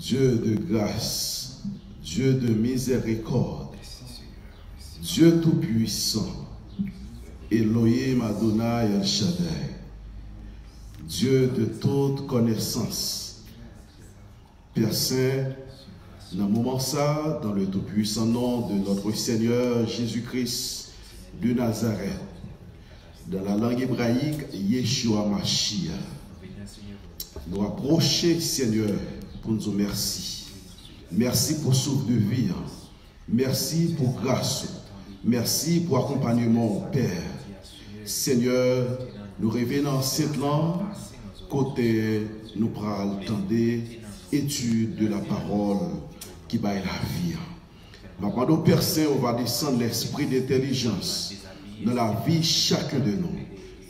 Dieu de grâce, Dieu de miséricorde, Dieu tout-puissant, Elohim Adonai El Shaddai, Dieu de toute connaissance, Père Saint, dans le moment ça, dans le tout-puissant nom de notre Seigneur Jésus-Christ de Nazareth, dans la langue hébraïque, Yeshua Mashiach, nous approcher, Seigneur, pour nous dire merci. Merci pour souffle de vie. Merci pour grâce. Merci pour accompagnement, Père. Seigneur, nous revenons dans cette langue, côté nous prenons attendre étude de la parole qui baille la vie. Maintenant, Père Saint, on va descendre l'esprit d'intelligence dans la vie chacun de nous.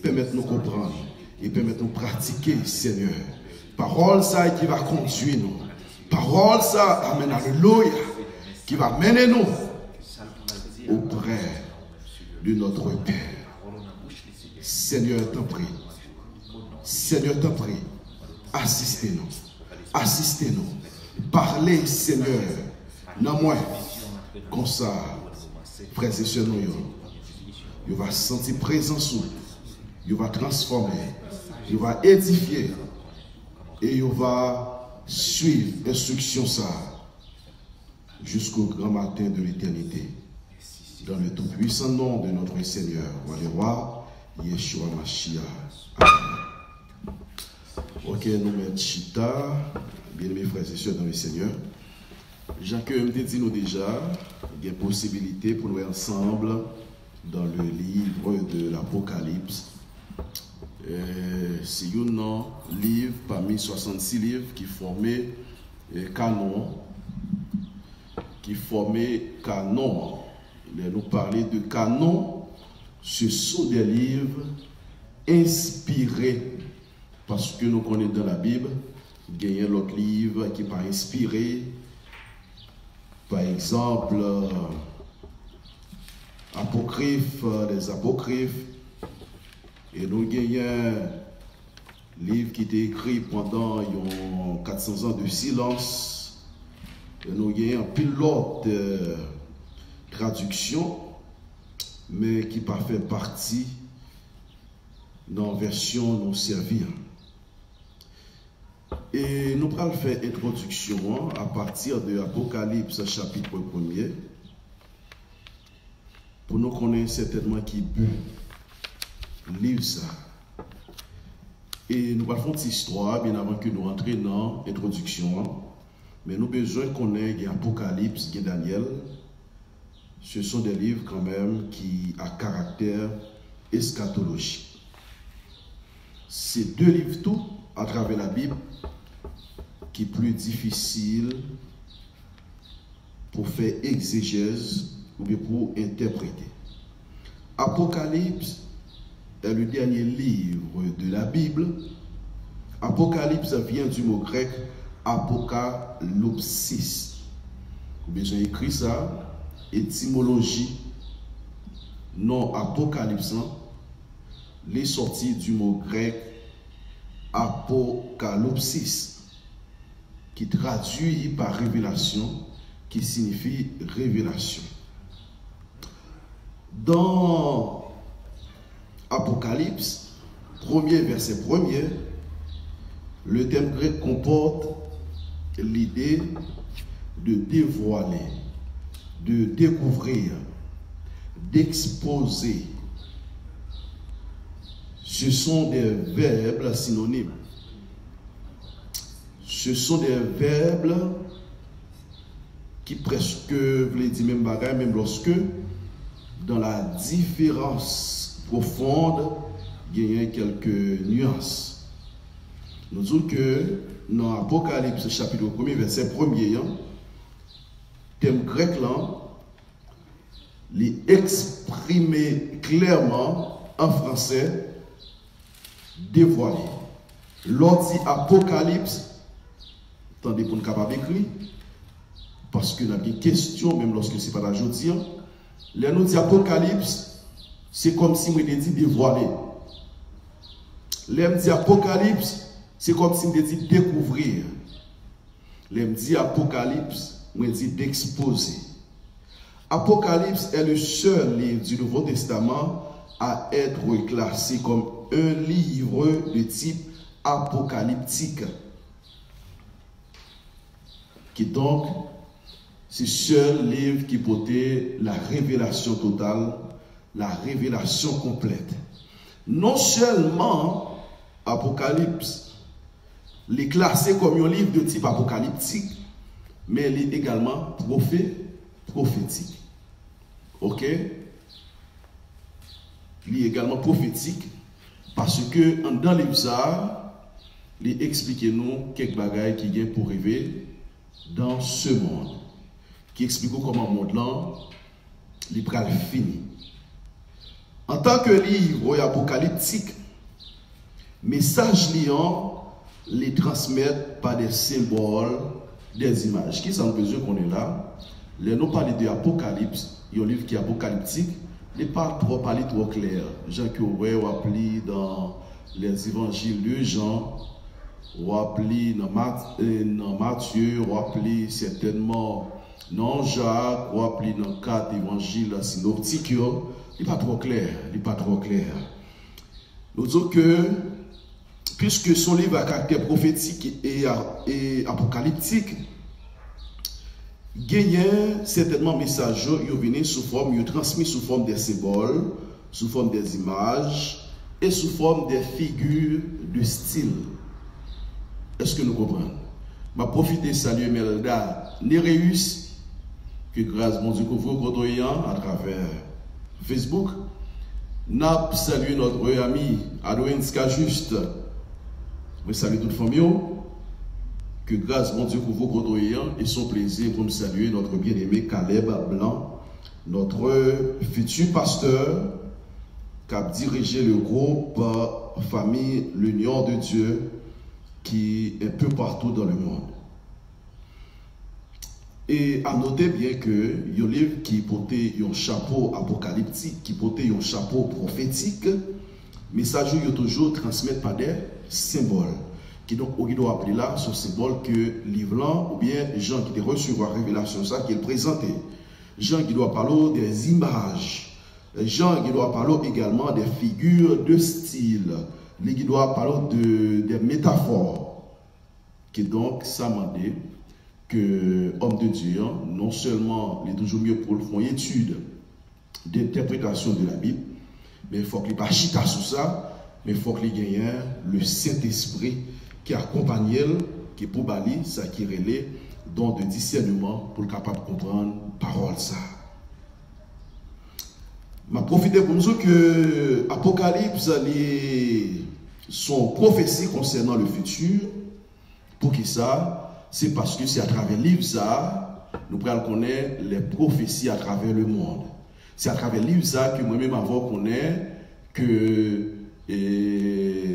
Permettre-nous comprendre et permettre-nous pratiquer, Seigneur. Parole ça qui va conduire nous. Parole ça, amen, alléluia, qui va mener nous auprès de notre Père. Seigneur, t'en prie. Seigneur, t'en prie. Assistez-nous. Assistez-nous. Parlez, Seigneur. Non moins. Comme ça, frères et sœurs, il va sentir présence, il va transformer, il va édifier et il va suivre l'instruction ça jusqu'au grand matin de l'éternité. Dans le tout-puissant nom de notre Seigneur, le roi, Yeshua Mashiach. Amen. Ok, nous mettons Chita, bien-aimés frères et sœurs dans le Seigneur. Jacques me dit nous déjà, il y a possibilité pour nous ensemble dans le livre de l'Apocalypse. C'est un livre parmi 66 livres qui formaient canon. Qui formaient canon. Nous parler de canon, ce sont des livres inspirés. Parce que nous connaissons dans la Bible, il y a l'autre livre qui n'est pas inspiré. Par exemple, apocryphe, les apocryphes. Et nous avons un livre qui était écrit pendant 400 ans de silence. Et nous avons un pilote de traduction, mais qui pas fait partie dans la version nous servir. Et nous allons faire introduction à partir de Apocalypse chapitre 1er. Pour nous connaître certainement qui peut lire ça. Et nous allons faire une histoire bien avant que nous rentrions dans l'introduction. Mais nous avons besoin de connaître Apocalypse et Daniel. Ce sont des livres quand même qui ont caractère eschatologique. Ces deux livres tout à travers la Bible qui est plus difficile pour faire exégèse ou bien pour interpréter. Apocalypse est le dernier livre de la Bible. Apocalypse vient du mot grec apokalypsis. Vous avez besoin d'écrire ça. Étymologie, non apocalypse, les sorties du mot grec apocalypsis, qui traduit par révélation, qui signifie révélation. Dans Apocalypse, premier verset premier, le thème grec comporte l'idée de dévoiler, de découvrir, d'exposer. Ce sont des verbes synonymes. Ce sont des verbes qui presque veulent dire même bagaille, même lorsque dans la différence profonde, il y a quelques nuances. Nous disons que dans Apocalypse chapitre 1er, verset 1er, thème grec là, les exprimer clairement en français, dévoilé. L'autre dit Apocalypse, attendez pour nous capable d'écrire, parce que nous avons des questions, même lorsque ce n'est pas la journée. Les nous dit Apocalypse, c'est comme si nous dit dévoilé. Les nous dit Apocalypse, c'est comme si nous dit découvrir. Les me dit Apocalypse, moi dit d'exposer. Apocalypse est le seul livre du Nouveau Testament à être classé comme un livre de type apocalyptique. Qui donc, c'est le seul livre qui portait la révélation totale, la révélation complète. Non seulement Apocalypse est classé comme un livre de type apocalyptique, mais il est également prophétique. Ok? Il est également prophétique parce que dans les livres, il explique nous quelques bagailles qui viennent pour arriver dans ce monde. Qui explique comment le monde là, il va finir. En tant que livre apocalyptique, message liant les transmettre par des symboles, des images. Qui s'en besoin qu'on est là? Les nous parler de Apocalypse, il y a un livre qui est apocalyptique, n'est pas trop parlé trop clair. Jean qui aurait appelé dans les évangiles de Jean, ou appelé dans Matthieu, ou appelé certainement dans Jacques, ou appelé dans 4 évangiles synoptiques, il n'est pas trop clair. Il n'est pas trop clair. Nous disons que, puisque son livre a caractère prophétique et apocalyptique, gagnent certainement message, ils viennent sous forme, ils transmis sous forme des symboles, sous forme des images et sous forme des figures de style. Est-ce que nous comprenons? Je vais profiter de saluer Melda Nereus, que grâce mon Dieu que vous côtoyez à travers Facebook. N'a salué notre ami Adouinska Juste. Je salue toute famille. Que grâce mon Dieu que vous côtoyez et son plaisir pour me saluer notre bien-aimé Caleb Blanc, notre futur pasteur qui a dirigé le groupe Famille l'Union de Dieu qui est un peu partout dans le monde. Et à noter bien que il y a un livre qui portait un chapeau apocalyptique, qui portait un chapeau prophétique, mais ça joue toujours transmettre par des symboles. Qui donc, on doit appeler là ce symbole que livre ou bien les gens qui ont reçu la révélation, ça qui est présenté. Gens qui doivent parler des images. Les gens qui doivent parler également des figures de style. Les qui doivent parler des métaphores. Qui donc, ça m'a dit que homme de Dieu, non seulement il est toujours mieux pour le faire une étude d'interprétation de la Bible, mais il faut qu'il n'y ait pas chita sur ça, mais il faut qu'il y ait le Saint-Esprit qui accompagne elle, qui est pour bali, ça qui relève don de discernement pour être capable de comprendre la parole ça. Je profite pour nous dire que Apocalypse son prophétie concernant le futur. Pour qui ça? C'est parce que c'est à travers le livre ça, nous pouvons connaître les prophéties à travers le monde. C'est à travers le livre ça que moi-même avant connaître que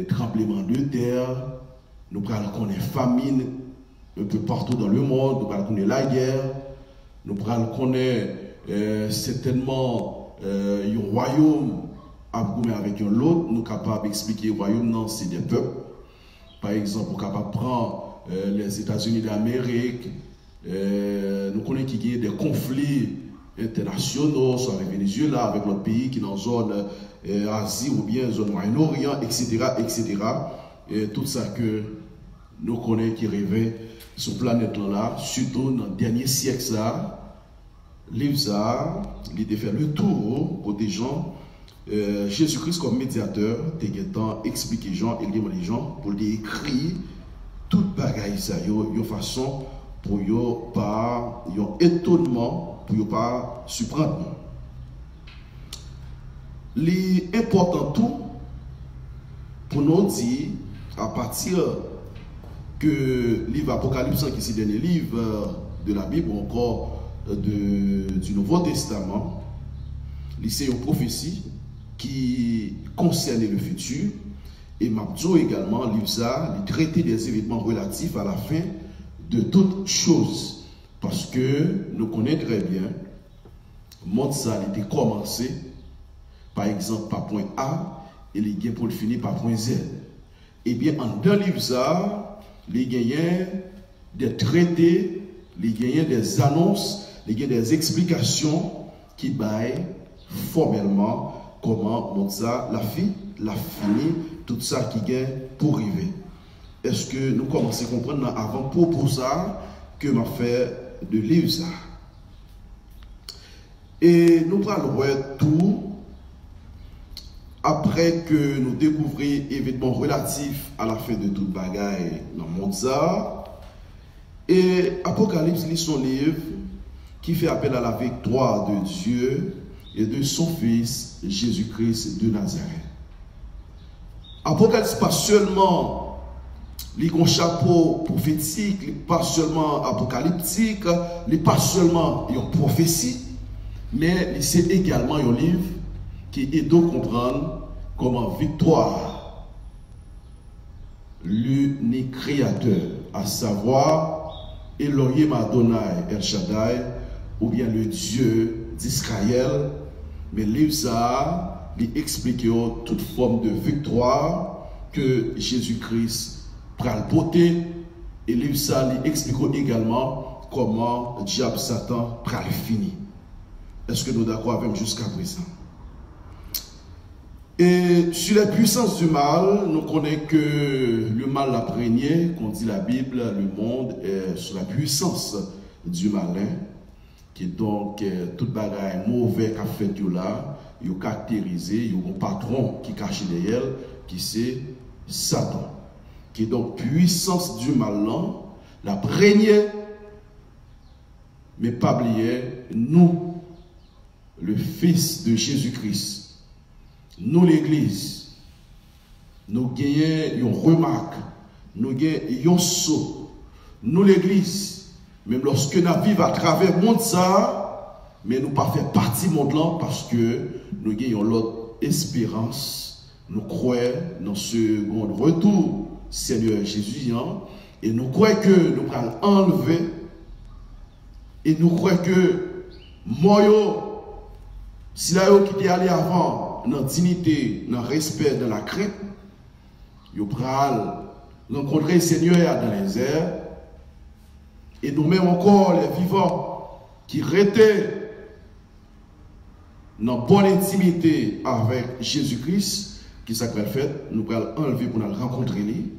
tremblement de terre, nous pouvons connaître famine un peu partout dans le monde, nous pouvons connaître la guerre, nous pouvons connaître certainement un royaume avec un autre, nous sommes capables d'expliquer le royaume, non, c'est des peuples. Par exemple, nous sommes capables de prendre les États-Unis d'Amérique, nous connaissons qu'il y a des conflits internationaux, soit avec Venezuela, avec notre pays qui est dans la zone Asie ou bien zone Moyen-Orient, etc., etc. Et tout ça que nous connaissons qui rêvait sur la planète là, surtout dans le dernier siècle, ça, livre ça, il était fait le tour côté gens. Jésus-Christ comme médiateur, t'es expliquer les gens et les gens pour décrire toute bagaille ça, une façon pour yo pas un étonnement pour yo pas surprendre. L'important tout pour nous dire à partir que livre Apocalypse qui est le dernier livre de la Bible ou encore du Nouveau Testament, c'est une prophétie qui concerne le futur. Et Mabdio également, livre ça, il traite des événements relatifs à la fin de toutes choses. Parce que nous connaissons très bien, le monde ça a été commencé, par exemple, par point A, et les gains pour le finir par point Z. Eh bien, en deux livres ça, les gagnants des traités, il y a des annonces, il y a des explications qui baillent formellement comment Mozart l'a fini, tout ça qui gagne pour arriver. Est-ce que nous commençons à comprendre avant pour ça que m'a fait de livre ça? Et nous parlons tout après que nous découvrions événements relatifs à la fin de toute bagaille dans Mozart. Et Apocalypse lit son livre qui fait appel à la victoire de Dieu et de son Fils Jésus-Christ de Nazareth. Apocalypse pas seulement un chapeau prophétique, pas seulement apocalyptique, pas seulement une prophétie, mais c'est également un livre qui aide à comprendre comment victoire, l'unique créateur, à savoir Elohim Adonai El Shaddai, ou bien le Dieu d'Israël, mais le livre ça, il explique toute forme de victoire que Jésus-Christ prend le porter, et le livre ça, il explique également comment le diable Satan prend le fini. Est-ce que nous sommes d'accord avec jusqu'à présent? Et sur la puissance du mal, nous connaissons que le mal l'a régné, qu'on dit la Bible, le monde est sous la puissance du malin, qui est donc toute bagaille mauvais qu'a fait là, il est caractérisé, il y a un patron qui cache derrière, qui c'est Satan, qui est donc puissance du mal la régné, mais pas oublier nous, le Fils de Jésus-Christ, nous l'Église, nous gagnons une remarque, nous gagnons un saut, nous l'Église, même lorsque nous vivons à travers le monde ça, mais nous ne pas faire partie du monde là parce que nous gagnons l'autre espérance, nous croyons dans ce second retour, Seigneur Jésus, et nous croyons que nous allons enlever, et nous croyons que moi, si là qui est allé avant, dans la dignité, dans le respect, dans la crainte, vous allez rencontrer le Seigneur dans les airs, et nous-mêmes encore les vivants qui étaient dans bonne intimité avec Jésus-Christ, qui s'est fait, nous allons enlever pour nous rencontrer lui.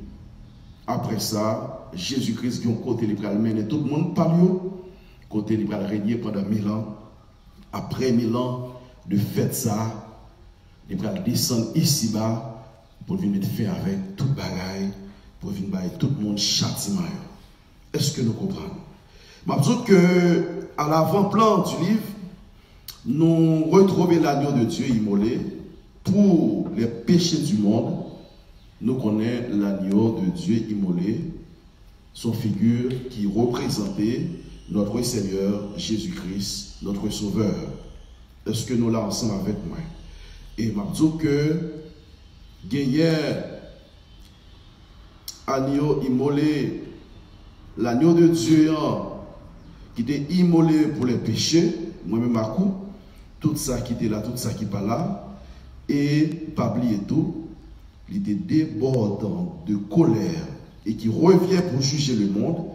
Après ça, Jésus-Christ qui est côté, il va mener tout le monde par lui, côté il va régner pendant 1000 ans. Après 1000 ans de fête ça, il va descendre ici-bas pour venir faire avec toute bagaille, pour venir avec tout le monde châtiment. Est-ce que nous comprenons? Je dis que à l'avant-plan du livre, nous retrouvons l'agneau de Dieu immolé pour les péchés du monde. Nous connaissons l'agneau de Dieu immolé, son figure qui représentait notre Seigneur Jésus-Christ, notre Sauveur. Est-ce que nous l'avons ensemble avec moi? Et je dis que gagner agneau immolé, l'agneau de Dieu qui était immolé pour les péchés, moi-même à coup, tout ça qui était là, tout ça qui n'est pas là, et pas oublier tout, il était débordant de colère et qui revient pour juger le monde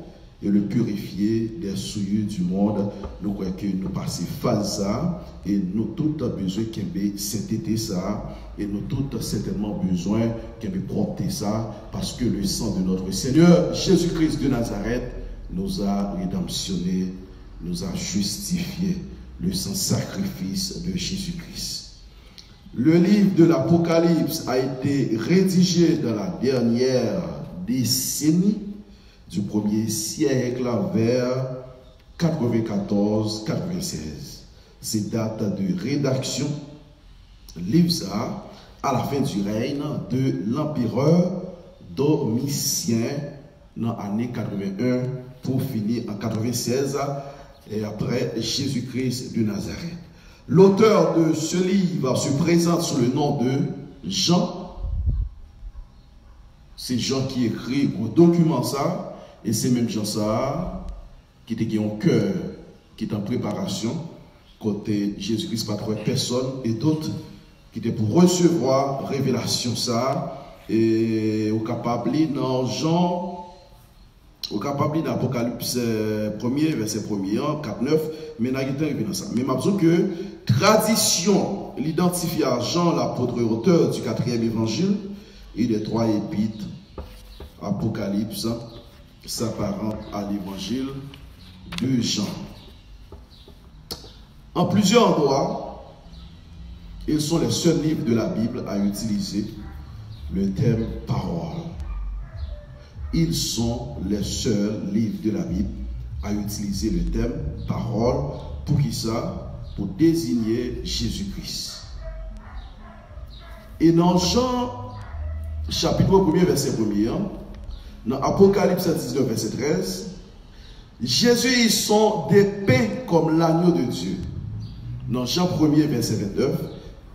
et le purifier des souillures du monde. Nous croyons que nous passons phase ça et nous tous avons besoin de sainteté ça et nous tous certainement besoin de propter ça parce que le sang de notre Seigneur Jésus-Christ de Nazareth nous a rédemptionnés, nous a justifiés, le sang sacrifice de Jésus-Christ. Le livre de l'Apocalypse a été rédigé dans la dernière décennie du 1er siècle vers 94-96. C'est date de rédaction, livre ça, à la fin du règne de l'empereur Domitien dans l'année 81 pour finir en 96 et après Jésus-Christ de Nazareth. L'auteur de ce livre se présente sous le nom de Jean. C'est Jean qui écrit au document ça, et c'est même Jean ça qui était en cœur, qui est en préparation, côté Jésus-Christ, pas trop personne, et d'autres qui étaient pour recevoir révélation ça, et au capable dans Jean Au capable d'Apocalypse 1er, verset 1er, 4, 9, mais n'a pas dans ça. Mais je que tradition l'identifie à Jean, l'apôtre auteur du 4e évangile, et des 3 épîtres, Apocalypse, s'apparente à l'évangile de Jean. En plusieurs endroits, ils sont les seuls livres de la Bible à utiliser le thème parole. Ils sont les seuls livres de la Bible à utiliser le thème parole. Pour qui ça? Pour désigner Jésus-Christ. Et dans Jean, chapitre 1er, verset 1er, dans Apocalypse 19, verset 13, Jésus, ils sont dépeints comme l'agneau de Dieu. Dans Jean 1er, verset 29,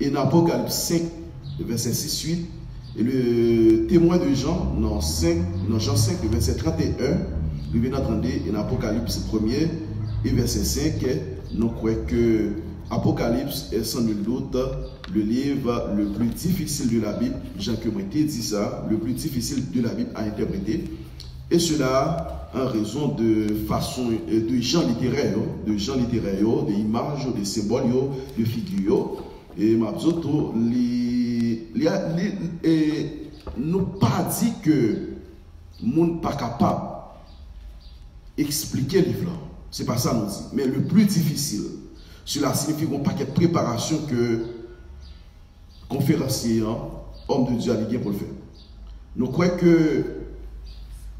et dans Apocalypse 5, verset 6-8, et le témoin de Jean, dans Jean 5, verset 31, nous venons d'entendre, et dans Apocalypse 1er, et verset 5, nous croyons que Apocalypse est sans nul doute le livre le plus difficile de la Bible. Jacques Moïté dit ça, le plus difficile de la Bible à interpréter. Et cela en raison de façon de gens littéraires, de images, de symboles, de figures. Et Mabzoto, nous pas dit que monde pas capable d'expliquer le livre. C'est pas ça nous dit. Mais le plus difficile, cela signifie qu'on paquet de préparation que conférencier, homme de Dieu a lié pour le faire. Nous croyons que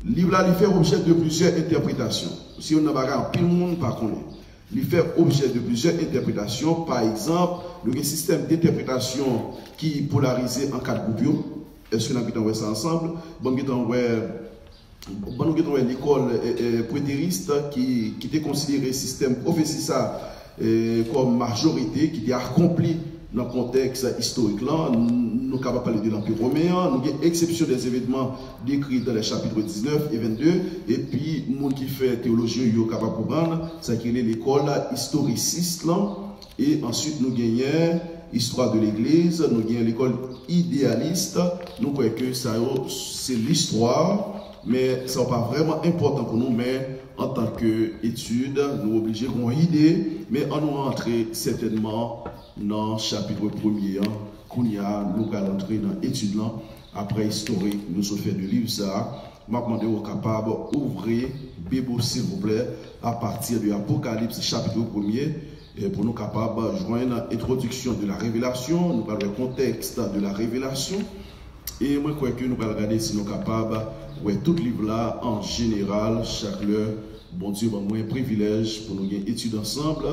le livre là, il fait objet de plusieurs interprétations. Si on n'a pas tout le monde par contre, il fait objet de plusieurs interprétations. Par exemple, le système d'interprétation qui est polarisé en 4 groupes. Est-ce que nous avons ça ensemble? Bon, nous avons l'école prétériste qui était considéré système prophétie comme majorité, qui était accompli dans le contexte historique là. Nous sommes capables de parler de l'Empire romain, nous avons exception des événements décrits dans les chapitres 19 et 22, et puis les gens qui fait théologie, ils sont capables de comprendre, c'est qu'il est l'école historiciste là, et ensuite nous gagnons histoire de l'Église, nous gagnons l'école idéaliste, nous croyons que ça c'est l'histoire, mais ça n'est pas vraiment important pour nous, mais en tant qu'étude, nous sommes obligés d'avoir une idée, mais on nous rentrer certainement dans le chapitre 1er, nous allons entrer dans l'étude après historique, nous sommes fait de livre ça. Je vais demander aux capables d'ouvrir, Bible s'il vous plaît, à partir de l'Apocalypse chapitre 1er, pour nous capables de joindre l'introduction de la révélation, nous parlons du contexte de la révélation. Et moi, je crois que nous allons regarder si nous sommes capables, ouais, tout livre là, en général, chaque heure, bon Dieu, bon, moi, un privilège pour nous étudier ensemble,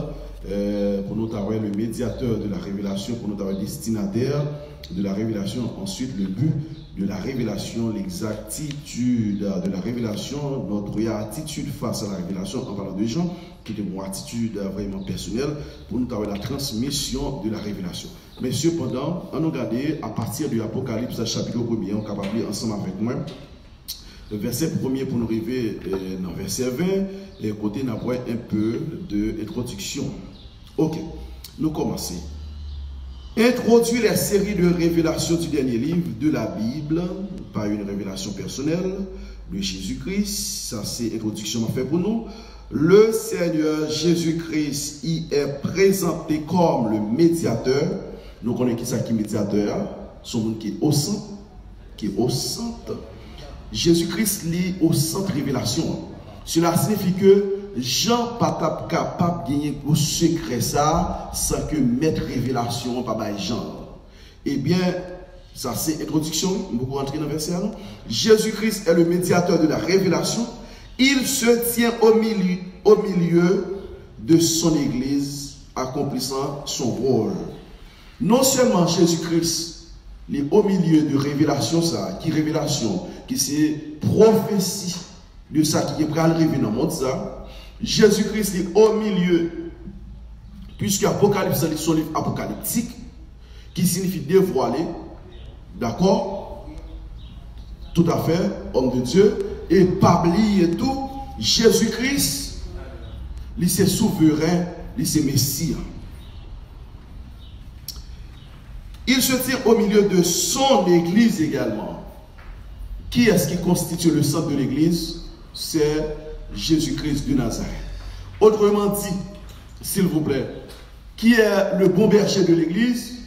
pour nous avoir le médiateur de la révélation, pour nous avoir le destinataire de la révélation, ensuite le but de la révélation, l'exactitude de la révélation, notre attitude face à la révélation en parlant de gens, qui est une attitude vraiment personnelle, pour nous avoir la transmission de la révélation. Mais cependant, on nous regarde à partir de l'Apocalypse chapitre 1er, on est capable de lire ensemble avec moi. Le verset 1er pour nous arriver dans le verset 20, et côté nous avons un peu d'introduction. Ok, nous commençons. Introduire la série de révélations du dernier livre de la Bible par une révélation personnelle de Jésus-Christ. Ça, c'est l'introduction fait pour nous. Le Seigneur Jésus-Christ y est présenté comme le médiateur. Nous connaissons qui ça qui est médiateur? Son monde qui est au centre. Qui est au centre. Jésus-Christ lit au centre révélation. Cela signifie que Jean pas capable de gagner au secret ça sans que mettre révélation par Jean. Eh bien, ça c'est introduction. Vous pouvez rentrer dans le verset. Jésus-Christ est le médiateur de la révélation. Il se tient au milieu de son Église, accomplissant son rôle. Non seulement Jésus-Christ est au milieu de révélation, ça, qui révélation, qui c'est prophétie de ça qui est prêt à arriver dans le monde, ça. Jésus-Christ est au milieu, puisque Apocalypse est son livre apocalyptique, qui signifie dévoiler, d'accord? Tout à fait, homme de Dieu, et pas oublier tout, Jésus-Christ, il c'est souverain, il c'est Messie. Il se tient au milieu de son Église également. Qui est-ce qui constitue le centre de l'Église? c'est Jésus-Christ de Nazareth. Autrement dit, s'il vous plaît, qui est le bon berger de l'Église?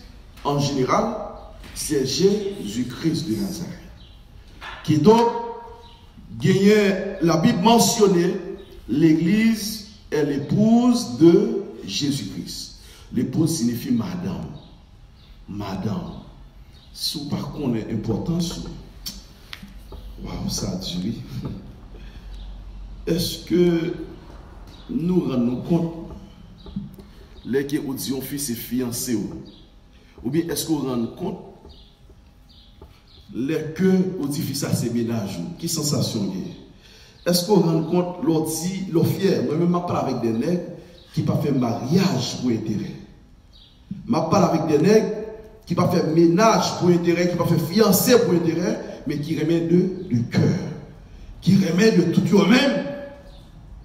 En général, c'est Jésus-Christ de Nazareth. Qui donc, la Bible mentionnait, l'Église est l'épouse de Jésus-Christ. L'épouse signifie madame. Madame. Si vous par contre est important, waouh, ça a duré. Est-ce que nous rendons compte les qui ont fils et fiancés ou bien est-ce qu'on rend compte les que on dit fils à ses ménages qui sensation est-ce qu'on rend compte l'autre dit l'autre fier moi-même je parle avec des nègres qui pas fait mariage pour intérêt je parle avec des nègres qui pas fait ménage pour intérêt qui pas fait fiancé pour intérêt mais qui remet de cœur qui remet de tout eux-mêmes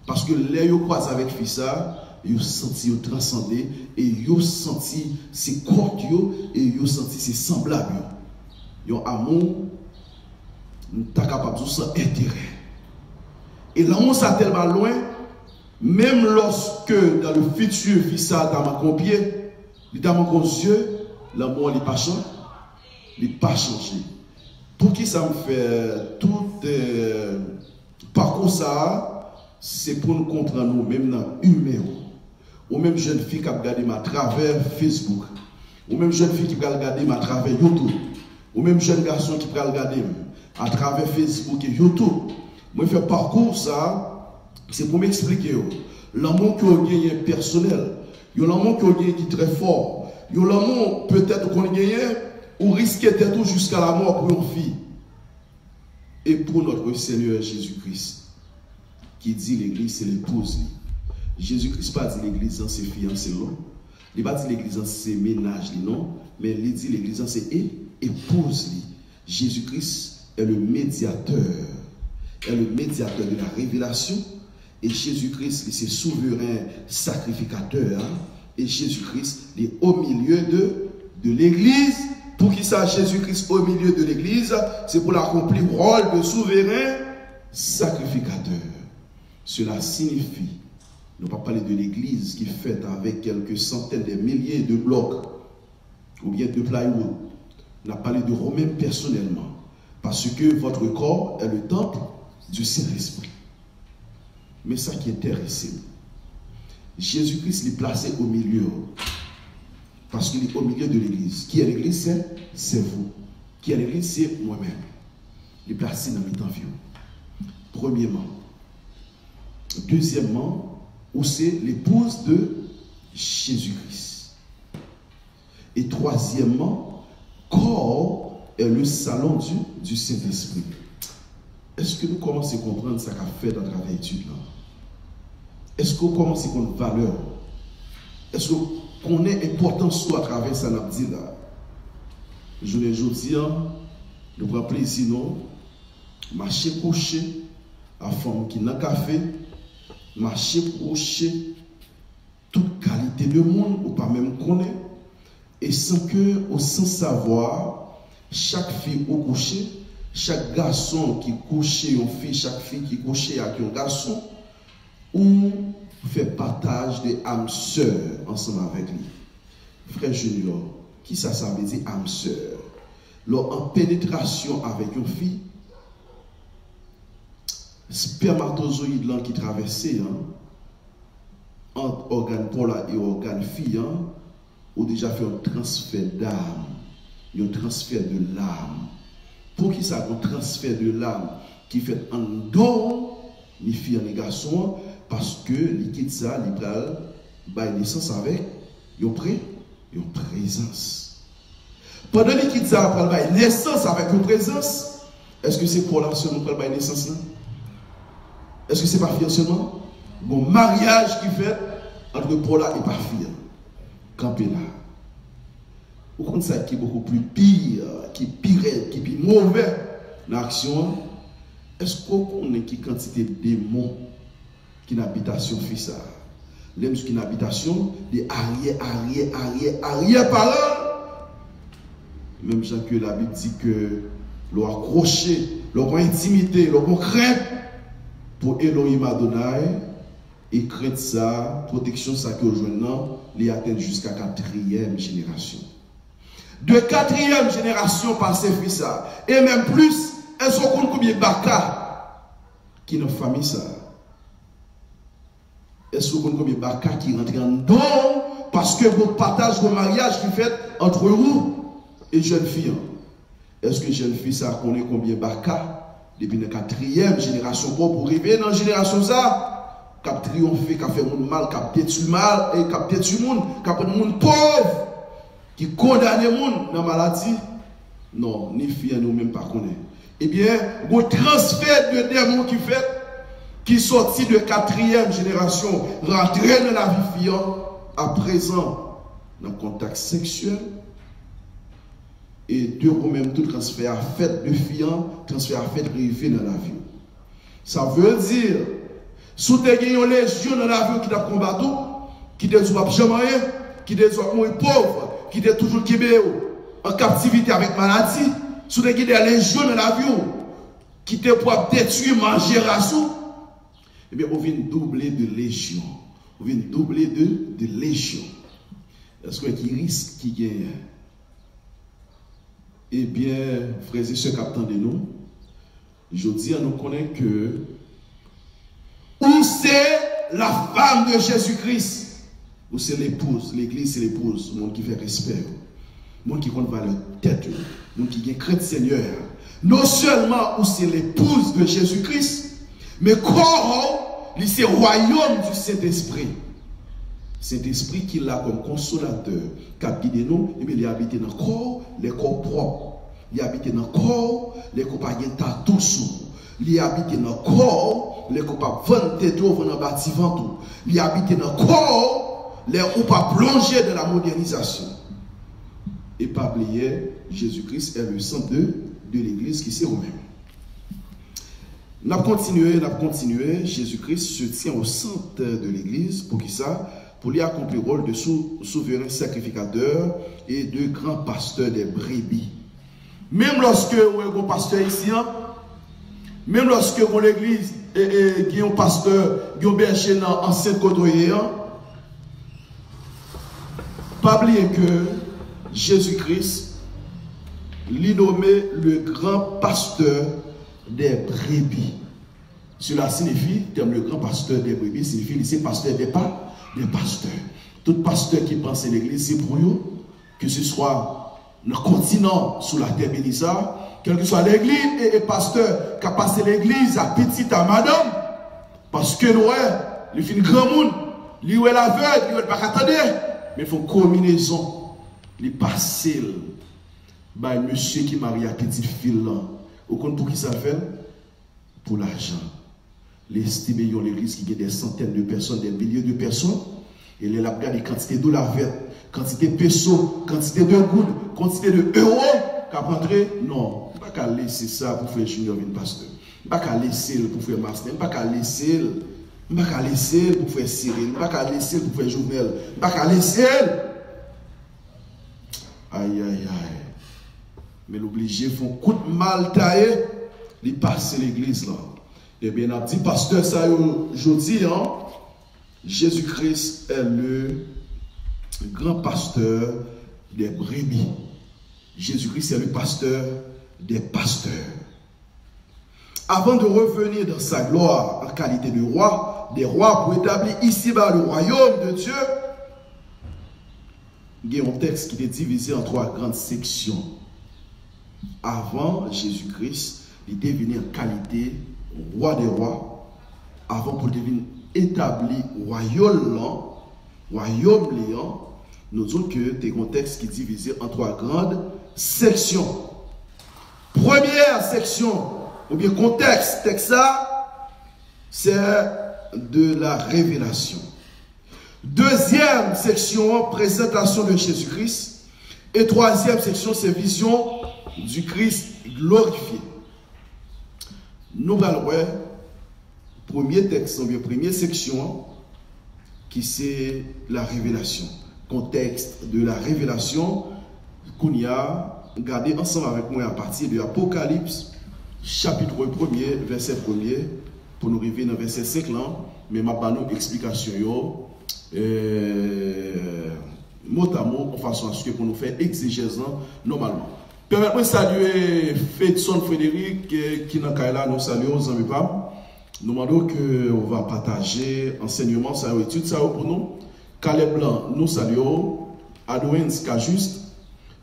parce que les yo croisent avec fissa ils ont senti transcender et ils ont senti ses corps et ils ont senti ses semblables. Ils ont amour, nous sommes capables de sans intérêt. Et l'amour ça tellement loin, même lorsque dans le futur, fissa dans ma compier, dans mon yeux, l'amour n'est pas changé. Il n'est pas changé. Pour qui ça me fait tout parcours ça, c'est pour nous comprendre nous-mêmes dans l'humain. Ou même jeune fille qui a regardé à travers Facebook, ou même jeune fille qui a regardé à travers YouTube, ou même jeune garçon qui a regardé à travers Facebook et YouTube. Moi, je fais parcours ça, c'est pour m'expliquer. L'amour que vous gagnez personnel, l'amour que vous gagnez qui est très fort, l'amour peut-être qu'on gagne ou risquer d'être jusqu'à la mort pour une fille. Et pour notre Seigneur Jésus-Christ, qui dit l'église, c'est l'épouse. Jésus-Christ pas dit l'église c'est fiancé non. Il pas dit l'église c'est ménage non, mais il dit l'église c'est épouse. Jésus-Christ est le médiateur. Est le médiateur de la révélation et Jésus-Christ c'est souverain sacrificateur et Jésus-Christ est au milieu de l'église. Pour qui ça Jésus-Christ au milieu de l'église, c'est pour l'accomplir le rôle de souverain sacrificateur. Cela signifie nous ne pas parler de l'église qui est faite avec quelques centaines de milliers de blocs ou bien de plywood. On a parlé de Romains personnellement. Parce que votre corps est le temple du Saint-Esprit. Mais ça qui est intéressant, Jésus-Christ est placé au milieu. Parce qu'il est au milieu de l'église. Qui est l'église? C'est vous. Qui est l'église? C'est moi-même. Il est placé dans mes temps vieux. Premièrement. Deuxièmement, où c'est l'épouse de Jésus-Christ. Et troisièmement, corps est le salon du Saint-Esprit. Est-ce que nous commençons à comprendre ce qu'a fait dans la étude là? Est-ce qu'on commence à comprendre valeur? Est-ce qu'on est important soit à travers ça n'a dit là? Je ne dis pas, nous prenons plaisir non, marcher coucher, à femme qui n'a qu'à faire. Marcher coucher toute qualité de monde ou pas même connaître et sans que ou sans savoir chaque fille au coucher chaque garçon qui couche une fille chaque fille qui couche avec un garçon ou fait partage de âme sœur ensemble avec lui. Frère Junior, qui ça veut dire âme sœur? Lors en pénétration avec une fille, spermatozoïde qui traversait entre organe polaire et organe fille, ou déjà fait un transfert d'âme, un transfert de l'âme. Pour qui ça un transfert de l'âme qui fait en don, les filles et les garçons, parce que les quitte ça, les plats, bah naissance avec une présence. Pendant les quitte ça, après naissance avec une présence, est-ce que c'est pour la seulement pour la naissance là? Est-ce que c'est pas fier seulement? Bon mariage qui fait entre Paula et par fille. Campé là. Vous comprenez ça qui est beaucoup plus pire, qui est pire, qui est plus mauvais dans l'action. Est-ce qu'on connaît qui quantité de démons qui n'habitation fait ça? L'aime qui n'habitation des arrière-parents. Même gens que la Bible dit que l'on accroché, l'on intimité, l'on crainte. pour Elohim Adonai, et crainte ça, protection ça que aujourd'hui, les atteint jusqu'à 4e génération. De 4e génération passé fait ça. Et même plus, elles sont combien de baka qui dans la famille ça. Elles sont combien de baka qui rentrent en don parce que vous partagez vos mariages qui fait entre vous et jeunes filles. Est-ce que jeune fille ça connaît combien de baka depuis la 4e génération pour arriver dans la génération ça, qui a triomphé, qui a fait monde mal, qui a détruit mal et qui a détruit le monde, qui a fait le monde pauvre. Qui condamne le monde dans la maladie, non, ni filles nous-mêmes pas connaît. Eh bien, le transfert de démons qui fait, qui sortit de 4e génération, rentré dans la vie fille, à présent, dans le contact sexuel, et de vous-même tout transfert à fait de filles, transfert à fait arrivé dans la vie. Ça veut dire, si vous avez une légion dans la vie qui t'a combattu, qui ne doit jamais, qui ne doit mourir pauvre, qui est toujours en captivité avec maladie, sous des légions dans la vie, qui te pour détruire, manger, rassou, eh bien, on vient doubler de légion. On vient doubler de légion. Est-ce qu'il risque qui gagne? Eh bien, frères et sœurs qui de nous, je dis à nous connaître que où c'est la femme de Jésus-Christ? Ou c'est l'épouse, l'église c'est l'épouse, le monde qui fait respect, le monde qui compte valeur tête, le monde qui craint le Seigneur. Non seulement où c'est l'épouse de Jésus-Christ, mais corps, c'est le royaume du Saint-Esprit. Saint-Esprit qui l'a comme consolateur, qui a guidé nous, et bien il habite dans le corps, les corps propres. Il habite dans le corps, les corps pas de tatou sous. Il habite dans le corps, les corps pas vendre tête ou vendre bâtiment tout. Il habite dans le corps, les ou pas plonger dans la modernisation. Et pas oublier, Jésus-Christ est le centre de l'église qui c'est vous-même. Nous avons continué, Jésus-Christ se tient au centre de l'église pour qui ça? Pour lui accomplir le rôle de souverain sacrificateur et de grand pasteur des brebis. Même lorsque vous avez un pasteur ici, même lorsque vous avez l'église et un pasteur, qui a un berger dans l'ancien côtoyer, pas oublier que Jésus-Christ lui nommé le grand pasteur des brebis. Cela signifie, comme le grand pasteur des brebis, signifie c'est pasteur des pasteurs. Tout pasteur qui pense à l'église, c'est pour eux, que ce soit le continent sous la terre bénissa, quel que soit l'église et pasteur qui a passé l'église à petite à madame, parce que nous, il fait grand monde, lui est l'aveugle, il ne pas attendre. Mais il faut combinaison. Les passer. Monsieur qui marie à petite fille là. Au compte pour qui ça fait? Pour l'argent. L'estimer l'église qui a des centaines de personnes, des milliers de personnes. Et les a regardé quantité de la verte, quantité de pesos, quantité de gouttes, quantité de euros. Qu'à rentrer, non. Pas qu'à laisser ça pour faire junior une pasteur. Pas qu'à laisser pour faire master. Pas qu'à laisser. Je ne vais pas laisser pour faire Cyril, je ne vais pas laisser pour faire Journel, je ne vais pas laisser. Aïe, aïe, aïe. Mais l'obligé font coup de mal taillé, il passe l'église là. Eh bien, on a dit, pasteur, ça aujourd'hui, Jésus-Christ est le grand pasteur des brebis. Jésus-Christ est le pasteur des pasteurs. Avant de revenir dans sa gloire en qualité de roi, des rois pour établir ici-bas le royaume de Dieu, il y a un texte qui est divisé en 3 grandes sections. Avant Jésus-Christ, il est devenu en qualité roi des rois, avant pour devenir établi royaume léant, nous disons que c'est un texte qui est divisé en 3 grandes sections. Première section, ou bien contexte, texte ça, c'est de la révélation. Deuxième section, présentation de Jésus-Christ. Et troisième section, c'est vision du Christ glorifié. Nous allons voir premier texte, ou bien première section, qui c'est la révélation. Contexte de la révélation qu'on y a regardé ensemble avec moi à partir de l'Apocalypse, chapitre 1er, verset 1er, pour nous arriver dans le verset 5 là, mais ma pas nous explication mot à mot, en façon à ce que pour nous faire exégèse normalement. Permettez-moi de saluer Fedson Frédéric qui est dans Kaila, nous saluons aux amis. Nous demandons qu'on va partager enseignement, ça étude ça pour nous. Caleb Blanc, nous saluons. Adouin Skajuste,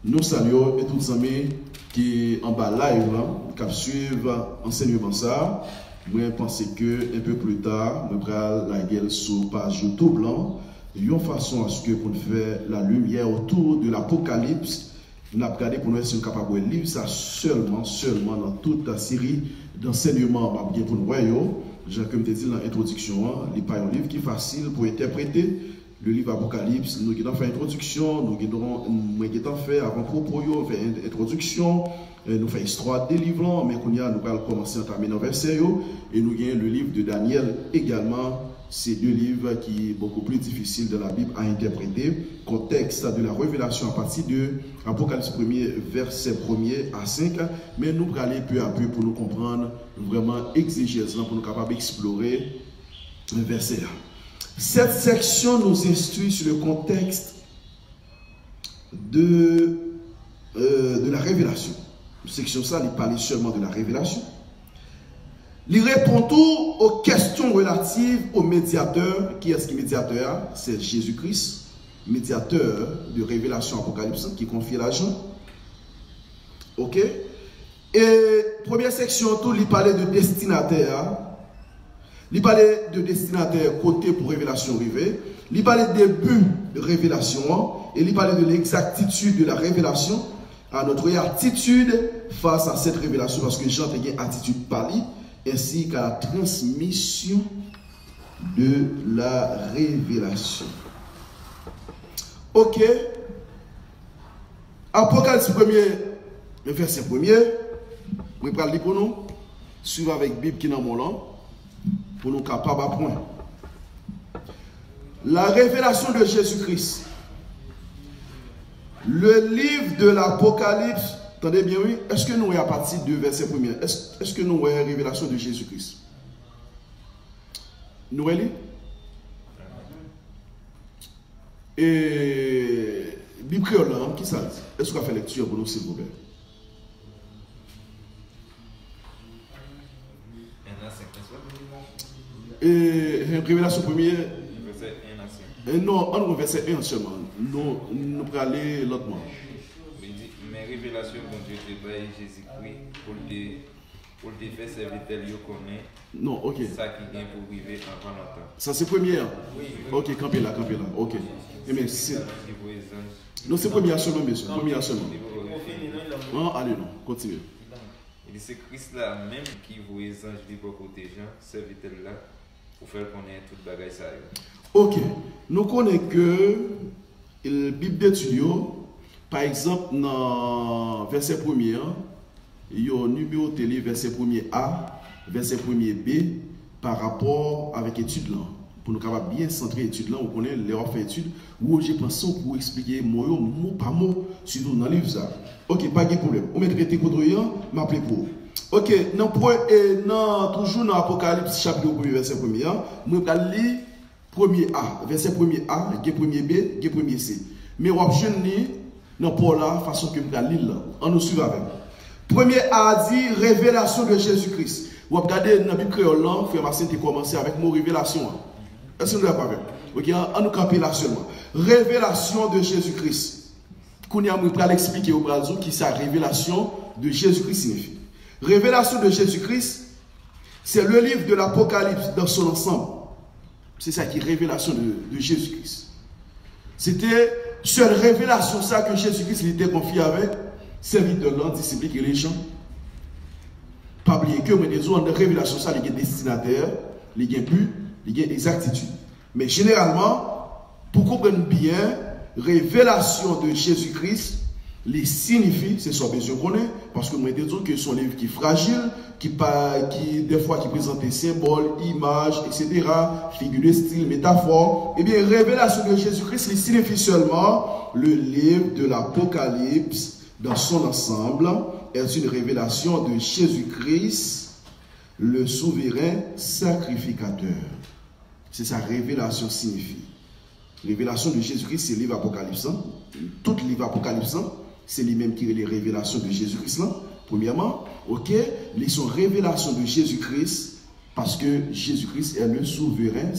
nous saluons et tous les amis qui en bas live, qui suivent enseignement ça. Moi, je pense que un peu plus tard, je vais la gueule sur page YouTube blanc. Une façon à ce que pour faire la lumière autour de l'Apocalypse, nous avons regardé pour nous être capable de lire ça seulement dans toute la série d'enseignements pour nous voir. Comme je dit dans l'introduction, il n'est pas un livre qui est facile pour interpréter. Le livre Apocalypse, nous avons fait introduction, nous avons fait avant-propos, fait introduction, nous fait histoire des livres, mais nous allons commencer à terminer dans verset, et nous avons le livre de Daniel également. Ces deux livres qui sont beaucoup plus difficiles de la Bible à interpréter. Contexte de la révélation à partir de Apocalypse 1er, verset 1er à 5. Mais nous allons aller peu à peu pour nous comprendre vraiment exégèse, pour nous capables d'explorer le verset. Cette section nous instruit sur le contexte de la révélation. Section ça, il parlait seulement de la révélation. Il répond tout aux questions relatives au médiateur. Qui est-ce qui est médiateur? C'est Jésus-Christ, médiateur de révélation Apocalypse, qui confie l'argent. Ok? Et première section, tout, il parlait de destinataire. Il parlait de destinataire côté pour révélation arrivée. Il parlait des buts de révélation. Et il parlait de l'exactitude de la révélation. À notre attitude face à cette révélation. Parce que Jean a une attitude pâlie. Ainsi qu'à la transmission de la révélation. Ok. Apocalypse 1er, verset 1er. Je vais lire pour nous. Suivre avec la Bible qui est dans mon langue. Pour nous capables à point. La révélation de Jésus-Christ. Le livre de l'Apocalypse. Attendez bien, oui. Est-ce que nous sommes à partir du verset 1er? Est-ce que nous avons la révélation de Jésus-Christ? Nous allons? Et Bible créole, qui ça dit? Est-ce qu'on a fait lecture pour nous, s'il vous plaît? Et révélation 1er. Verset 1 à 5. Non, on verset 1 seulement. Nous allons aller lentement. Mais révélation dont Dieu te baille Jésus-Christ pour te faire serviteur, il connaît. Non, ok. Ça qui vient pour vivre avant longtemps. Ça c'est première. Oui. Ok, campez là. Ok. Mais c'est. Non, c'est première seulement, monsieur. Première seulement. Non, allez, non. Continuez. Il dit c'est Christ là même qui vous les anges libres protégeants, serviteur là, pour faire connaître toute bagaille ça. Ok. Nous connaissons que la Bible d'étude. Par exemple, dans le verset 1er, il y a un numéro télé, verset 1er A, verset 1er B, par rapport avec l'étude là. Pour nous capables bien centrer l'étude là, on connaît l'erreur fait étude, où j'ai pensé pour expliquer mot par mot, surtout dans le livre ça. Ok, pas de problème. On met traité contre rien, m'appeler pour. Ok, toujours dans l'Apocalypse, chapitre 1, verset 1er, je vais lire 1er A, verset 1er A, 1er B, 1er C. Mais on va lire non, pour la façon que je vais lire là. On nous suit avec. Premier A dit révélation de Jésus-Christ. Vous regardez dans la Bible créole, frère Marcin, tu commencé avec mot révélation. Est-ce que nous l'avons pas vu? Ok, on nous campe là seulement. Révélation de Jésus-Christ. Qu'on y a l'expliquer au bras qui sa révélation de Jésus-Christ signifie. Révélation de Jésus-Christ, c'est le livre de l'Apocalypse dans son ensemble. C'est ça qui est révélation de Jésus-Christ. C'était seule révélation ça que Jésus-Christ était confié avec serviteur de disciple et les gens. Pas oublier que mais des autres révélation ça les destinataires, les gains but, les gains exactitude. Mais généralement, pour comprendre bien, révélation de Jésus-Christ, les signifie, c'est son besoin qu'on est, parce que moi je dis que son livre qui est fragile, qui des fois qui présente des symboles, images, etc., figures de style, métaphores. Eh bien, révélation de Jésus-Christ, il signifie seulement le livre de l'Apocalypse dans son ensemble est une révélation de Jésus-Christ le souverain sacrificateur. C'est sa révélation signifie. Révélation de Jésus-Christ, c'est le livre Apocalypse. Tout le livre Apocalypse, c'est lui-même qui est les révélations de Jésus-Christ. Premièrement, ok, les sont révélations de Jésus-Christ parce que Jésus-Christ est le souverain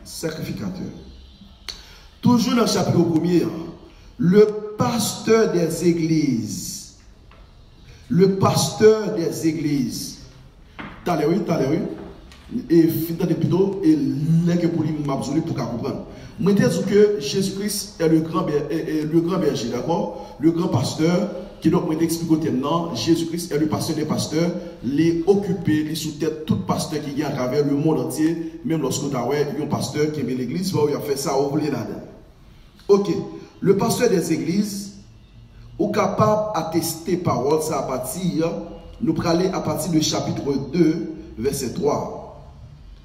sacrificateur. Toujours dans le chapitre 1er, le pasteur des églises. Le pasteur des églises. T'as l'air, et plutôt, et l'est pour lui, pour comprendre. Moi, je dis que Jésus-Christ est le grand berger, d'accord? Le grand pasteur, qui donc, moi, t'explique au thème, non? Jésus-Christ est le pasteur des pasteurs, les occupés, les sous-têtes, tout pasteur qui vient à travers le monde entier, même lorsqu'on a un pasteur qui aime l'église, il a fait ça, on voulait là-dedans. Ok. Le pasteur des églises, est capable d'attester parole, ça à partir, nous allons aller à partir du chapitre 2, verset 3.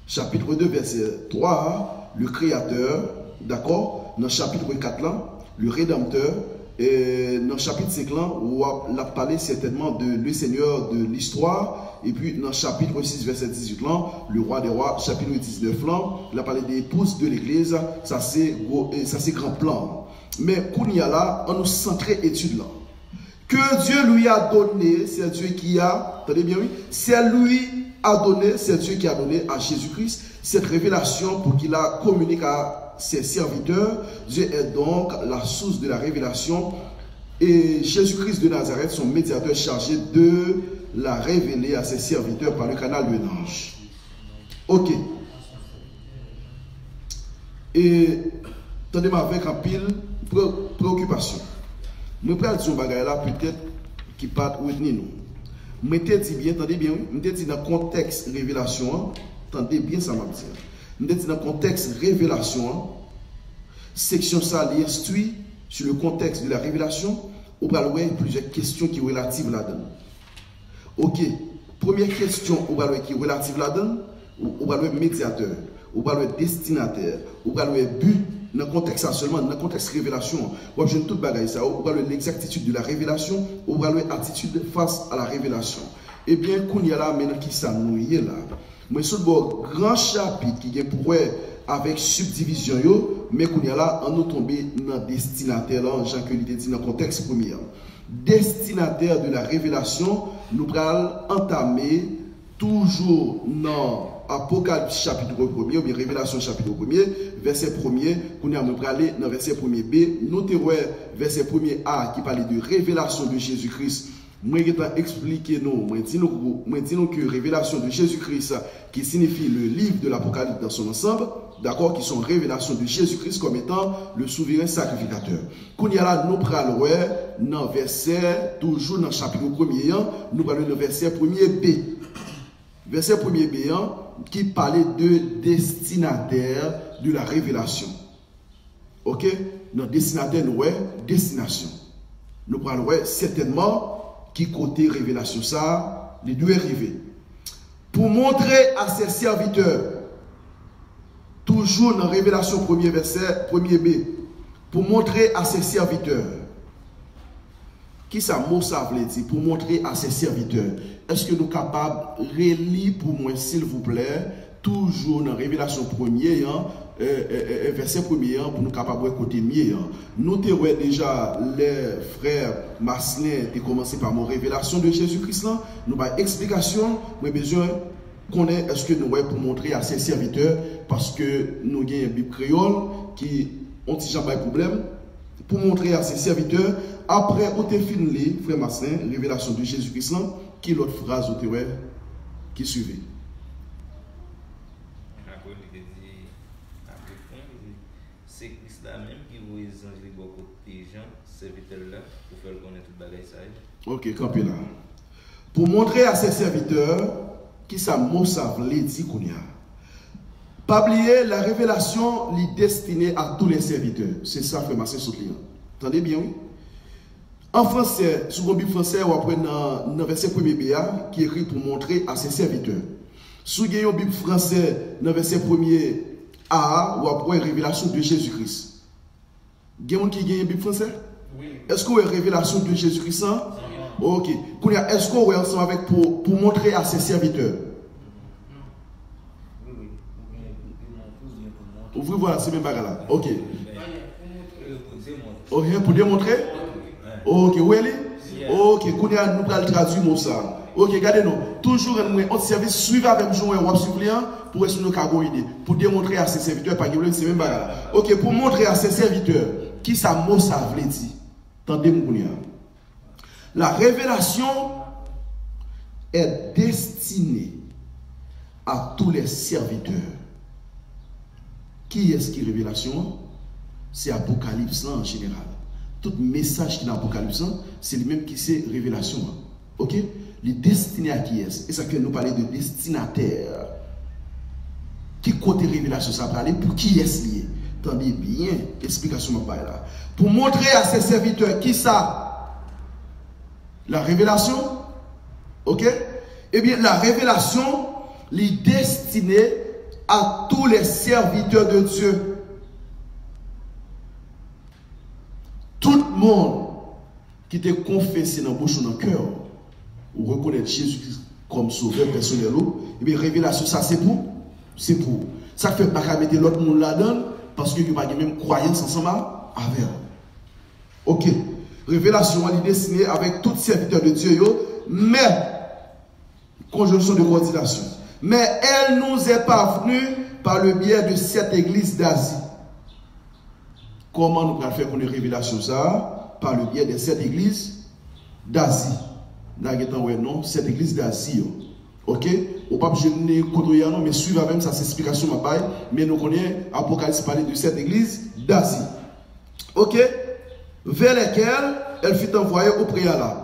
Chapitre 2, verset 3, le Créateur, d'accord, dans le chapitre 4, là, le Rédempteur, et dans le chapitre 5, là, où on a parlé certainement de le Seigneur de l'histoire, et puis dans le chapitre 6, verset 18, là, le Roi des Rois, chapitre 19, là, il a parlé des épouses de l'Église, ça c'est grand plan. Mais Kounia là, on nous centré étude là. Que Dieu lui a donné, c'est Dieu qui a, attendez bien oui, c'est lui a donné, c'est Dieu qui a donné à Jésus-Christ cette révélation pour qu'il la communique à ses serviteurs. Dieu est donc la source de la révélation et Jésus-Christ de Nazareth, son médiateur chargé de la révéler à ses serviteurs par le canal de l'ange. Ok. Et attendez-moi avec un pile préoccupation. Je vais dire un bagage là peut-être qui pas retenir nous. Je te dis bien, attendez bien, je te dis dans le contexte révélation, attendez bien ça m'a dit. Je te dis dans le contexte révélation, section ça l'instruit sur le contexte de la révélation, on va voir plusieurs questions qui sont relatives là-dedans. Ok, première question qui est relative là-dedans, on va voir médiateur, on va voir destinataire, on va voir but. Dans le contexte seulement, dans le contexte révélation, on va tout bagaille ça, on va l'exactitude de la révélation, on va l'attitude face à la révélation. Eh bien, qu'on y a là, maintenant qui s'annouille là. Mais sur le grand chapitre qui est pour avec subdivision, mais qu'on y a là, on nous tombé dans destinataire, là, Jean que dit dans le contexte premier. Destinataire de la révélation, nous allons entamer toujours dans Apocalypse chapitre 1er, ou bien Révélation chapitre 1er, verset 1er, qu'on a aller dans verset 1er B, notez verset 1er A qui parle de révélation de Jésus-Christ. Moi, je vais expliquer nous, moi, dis nous que révélation de Jésus-Christ, qui signifie le livre de l'Apocalypse dans son ensemble, d'accord, qui sont révélations de Jésus-Christ comme étant le souverain sacrificateur. Qu'on y a là, nous prenons dans verset, toujours dans le chapitre 1er, nous prenons le verset 1er B. Verset 1er B, qui parlait de destinataire de la révélation. Ok? Notre destinataire, nous destination. Nous parlons certainement qui côté révélation ça, les deux arrivés. Pour montrer à ses serviteurs, toujours dans Révélation 1er verset, 1er B, pour montrer à ses serviteurs, qui ça mot ça veut dire, pour montrer à ses serviteurs. Est-ce que nous sommes capables de relire pour moi, s'il vous plaît, toujours dans Révélation 1er, verset 1er, pour nous capables de côté mieux. Nous avons déjà les frères Marcelin qui commencé par mon révélation de Jésus-Christ. Nous avons une explication, mais besoin qu'on ait, est-ce que nous avons pour montrer à ses serviteurs, parce que nous avons une Bible créole qui ont jamais de problème, pour montrer à ses serviteurs. Après, on a fini, frère Marcelin, révélation de Jésus-Christ, qui est l'autre phrase qui suivait. C'est Christ là même qui vous évangélise beaucoup de gens, serviteurs là, pour faire connaître tout le bagage ça. Ok, campé là. Pour montrer à ses serviteurs qui ça mot ça veut dire qu'on y a. Pas oublier la révélation est destinée à tous les serviteurs. C'est ça, frère Marcelin, sur client. Entendez bien, oui? En français, sur le Bible français, on apprend dans le verset 1er BA qui est écrit pour montrer à ses serviteurs. Sous le Bible français, dans le verset 1er A, on apprend la révélation de Jésus-Christ. Il y a quelqu'un qui a une Bible français? Oui. Est-ce qu'on a une révélation de Jésus-Christ? Ok. Est-ce qu'on a ensemble avec pour montrer à ses serviteurs? Ouvrez voilà, c'est même bagarre là. Ok. Ok, pour démontrer. Ok, oui, ok, nous allons traduire mot ça. Ok, regardez-nous. Toujours un service, suivez avec nous un suppliant pour essayer de nous idée. Pour démontrer à ses serviteurs, par exemple, c'est même bagarre. Ok, pour montrer à ses serviteurs qui ça mot ça veut dire. Tendez mon. La révélation est destinée à tous les serviteurs. Qui est-ce qui est révélation? C'est Apocalypse en général. Tout message qui est dans l'Apocalypse, c'est le même qui c'est révélation. Ok? Les destinés à qui est-ce? Et ça que nous parler de destinataire. Qui côté révélation ça parler? Pour qui est-ce lié? Attendez bien, explication là. Pour montrer à ses serviteurs qui ça? La révélation. Ok? Eh bien, la révélation, les destinée à tous les serviteurs de Dieu. Tout le monde qui te confessé dans la bouche ou dans le cœur, ou reconnaître Jésus comme sauveur personnel, et bien révélation, ça c'est pour. C'est pour. Ça fait pas qu'à mettre l'autre monde là-dedans, parce que vous n'avez pas même croyance ensemble avec. Ok. Révélation, elle est destinée avec tout serviteur de Dieu, mais, conjonction de coordination, mais elle nous est parvenue par le biais de cette église d'Asie. Comment nous pouvons faire une révélation ça? Par le biais de cette église d'Asie. Non, cette église d'Asie. Ok? Au pape, je ne connais pas, mais suivez même sa explication, mais nous connaissons Apocalypse parler de cette église d'Asie. Ok? Vers lesquelles elle fut envoyée au préalable.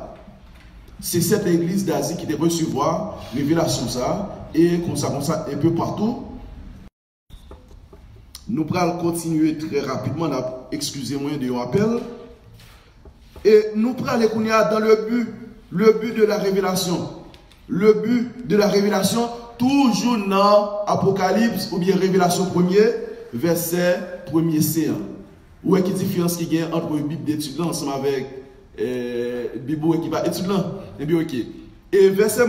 C'est cette église d'Asie qui devait recevoir révélation ça, et comme ça, un peu partout. Nous allons continuer très rapidement, excusez-moi de rappel. Et nous allons aller dans le but de la révélation. Le but de la révélation, toujours dans Apocalypse ou bien Révélation 1er, verset 1er C. Où est-ce qu'il y a une différence qui y a entre la Bible d'étudiant ensemble avec la Bible qui va étudiant? Et bien, ok. Et verset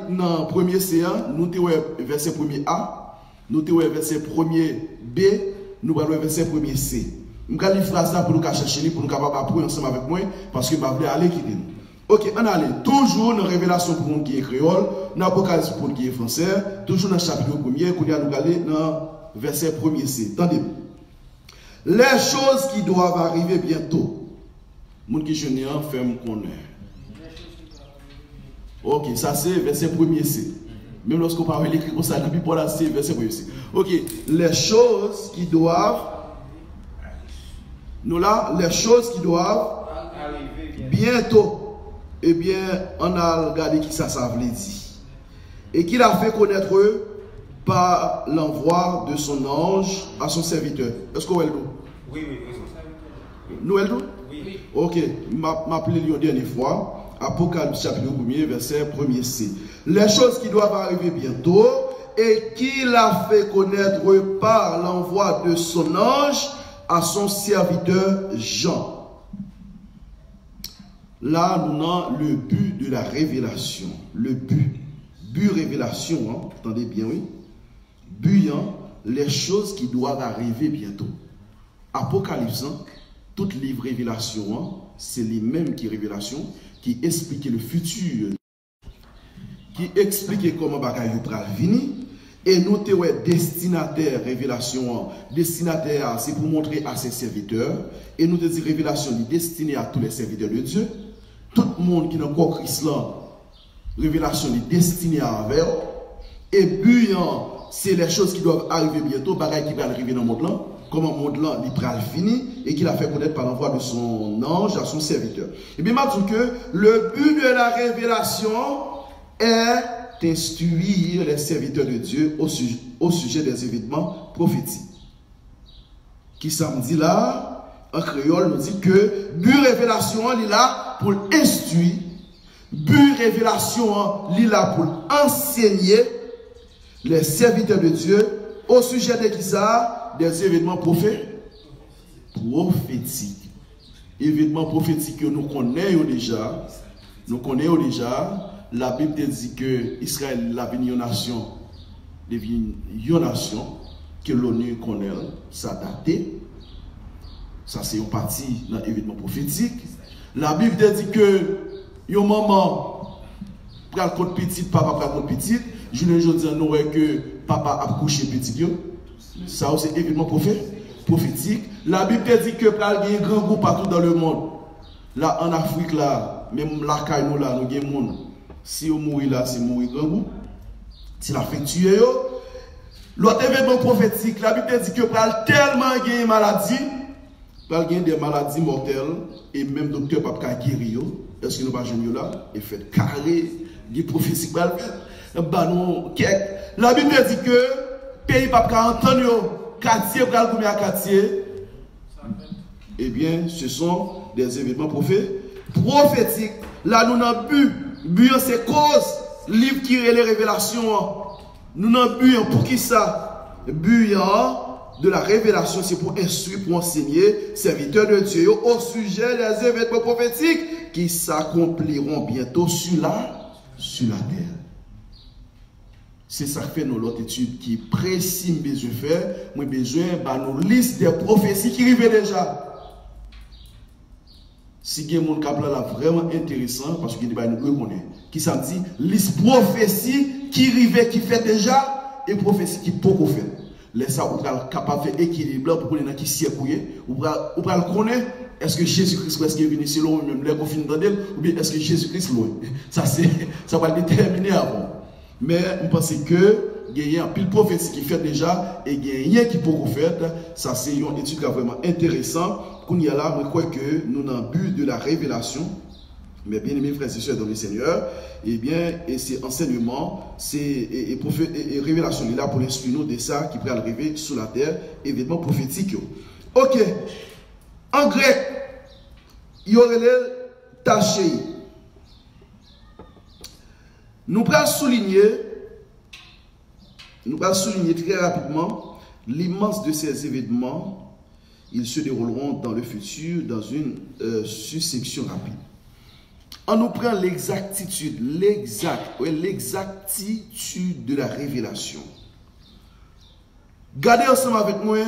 dans 1er C, nous avons verset 1er A. Nous avons verset 1er B, nous avons verset 1er C. Nous allons lire phrase pour nous chercher, pour nous capables d'apprendre ensemble avec moi, parce que je vais aller quitter nous. Ok, on allait toujours dans Révélation pour nous qui est créole, dans Apocalypse pour nous qui est français, toujours dans le chapitre 1er, nous allons aller dans verset 1er C. Attendez. Les choses qui doivent arriver bientôt. Mon qui je n'ai en fait me connaître. Ok, ça c'est verset 1er C. Même lorsqu'on parle l'écrit comme ça, la Bible, c'est verset 1er C. Ok, les choses qui doivent. Nous là, les choses qui doivent arriver bientôt. Eh bien, on a regardé qui ça veut dire. Et qu'il a fait connaître par l'envoi de son ange à son serviteur. Est-ce qu'on est là? Oui. Nous est là? Oui. Ok, m'appelez une dernière fois. Apocalypse chapitre 1er, verset 1er C. Les choses qui doivent arriver bientôt et qu'il a fait connaître par l'envoi de son ange à son serviteur Jean. Là, nous avons le but de la révélation. Le but révélation, hein? Attendez bien, oui. But, hein? Les choses qui doivent arriver bientôt. Apocalypse, hein? Toute livre révélation, hein? C'est les mêmes qui révélation, qui expliquent le futur, qui expliquent comment bagaille va venir. Et nous, destinataire révélation, destinataire, c'est pour montrer à ses serviteurs. Et nous te disons révélation destinée à tous les serviteurs de Dieu. Tout le monde qui n'a pas Christ là, révélation destinée à vers. Et but, c'est les choses qui doivent arriver bientôt, bagaille qui va arriver dans le monde là. Comment le monde là, il va fini et qu'il a fait connaître par l'envoi de son ange à son serviteur. Et bien, je dis que le but de la révélation est d'instruire les serviteurs de Dieu au sujet des événements prophétiques. Qui samedi là, en créole, nous dit que but révélation, il est là pour instruire. But révélation, il est là pour enseigner les serviteurs de Dieu au sujet de qui ça? Des événements prophétiques. Événements prophétiques que nous connaissons déjà. Nous connaissons déjà. La Bible dit que Israël, la une nation, devient une nation. que l'ONU connaît, ça daté. Ça, c'est une partie dans l'événement prophétique. La Bible dit que yon maman pral contre petit, papa pral contre petit. Je ne dis nous que papa a couché petit. Ça, c'est événement prophétique. La Bible dit que pral y a un grand groupe partout dans le monde. Là, en Afrique, là, même là, nous, là, nous avons monde. Si on mourit là, c'est mourir grand groupe. Si la fait tuer, l'autre événement prophétique, la Bible dit que pral tellement y a une maladie. Pral gen des maladies mortelles et même docteur pas ka guérir. Est-ce que nous pas jeune là et fait carré des prophéties pral bah non la Bible dit que pays pas ka entendre quartier pral combien à quartier. Eh bien, ce sont des événements prophétiques. Là nous n'avons bu c'est cause livre qui est les révélations. Nous n'avons bu pour qui ça? Bu de la révélation, c'est pour instruire, pour enseigner, serviteurs de Dieu, au sujet des événements prophétiques qui s'accompliront bientôt sur la terre. C'est ça que fait notre étude qui est précis, besoin de faire. Moi, besoin de nos listes des prophéties qui arrivent déjà. Si il y a des gens qui sont vraiment intéressant, parce qu'il y a des gens qui sont dit, liste prophéties qui arrivent, qui fait déjà, et prophéties qui peuvent faire. Laissez ça, vous êtes capable de faire équilibre pour les gens qui s'y accouillent. Vous pouvez connaître, est-ce que Jésus-Christ est venu selon lui-même, les confins d'Andel, ou bien est-ce que Jésus-Christ est loin? Ça va déterminer avant. Mais on pense que il y a un pile prophétie qui fait déjà et il y a rien qui peut faire. Ça, c'est une étude vraiment intéressante. Qu'on y a là, je crois que nous avons bu de la révélation. Mais bien aimés frères et sœurs dans le Seigneur, eh bien, et c'est enseignement, c'est révélation là pour l'instruire nous de ça qui peut arriver sur la terre, événement prophétique. Ok. En grec, il y aurait le taché. Nous allons souligner très rapidement l'immense de ces événements. Ils se dérouleront dans le futur dans une succession rapide. On nous prend l'exactitude de la révélation. Gardez ensemble avec moi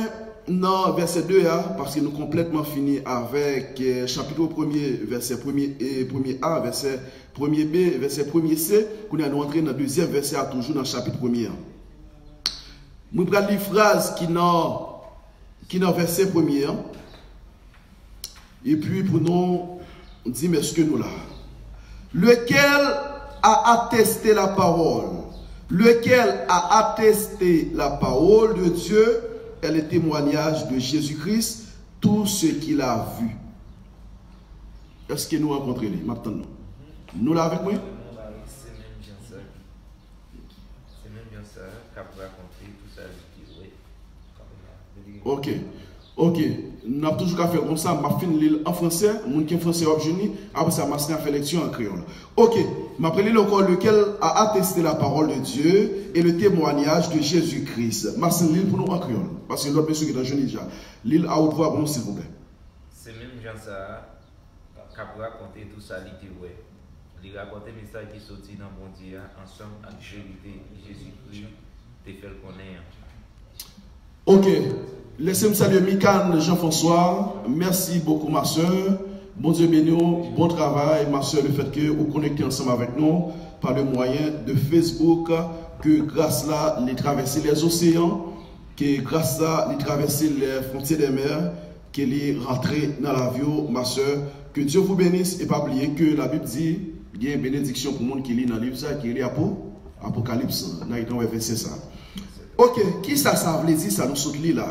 dans verset 2, parce que nous complètement fini avec chapitre 1er, verset 1er A, verset 1er B, verset 1er C. Nous allons entrer dans le deuxième verset, toujours dans le chapitre 1er. Nous prenons les phrases qui dans verset 1er. Et puis pour nous dire, mais ce que nous là. Lequel a attesté la parole, lequel a attesté la parole de Dieu et le témoignage de Jésus-Christ, tout ce qu'il a vu. Est-ce que nous rencontrons les maintenant? Nous l'avons avec moi? C'est même bien ça. C'est même bien ça qu'a raconté tout ça. Ok. Ok, nous avons toujours qu'à faire comme ça, je vais finir en français, mon qui est français objet, après ça, je vais faire lecture en créole. Ok, je vais lire encore lequel a attesté la parole de Dieu et le témoignage de Jésus-Christ. Je vais lire pour nous en créole, parce que l'autre monsieur qui est dans le jeune déjà. Lire à haute voix pour nous, s'il vous plaît. C'est même Jean ça qui a raconté tout ça, il a raconté le message qui sorti dans mon Dieu ensemble avec Jésus-Christ, te fait le connaître. Ok. Laissez-moi saluer Mikan Jean-François. Merci beaucoup, ma soeur. Bon Dieu béni, bon travail, ma soeur, le fait que vous connectez ensemble avec nous par le moyen de Facebook, que grâce à les traverser les océans, que grâce à les traverser les frontières des mers, qu'elle est rentrée dans l'avion, ma soeur. Que Dieu vous bénisse et pas oublier que la Bible dit, il y a une bénédiction pour le monde qui lit dans le livre, ça, qui est Apocalypse. Là, il y a c'est ça. Ok, qui ça veut dire, ça nous saute là?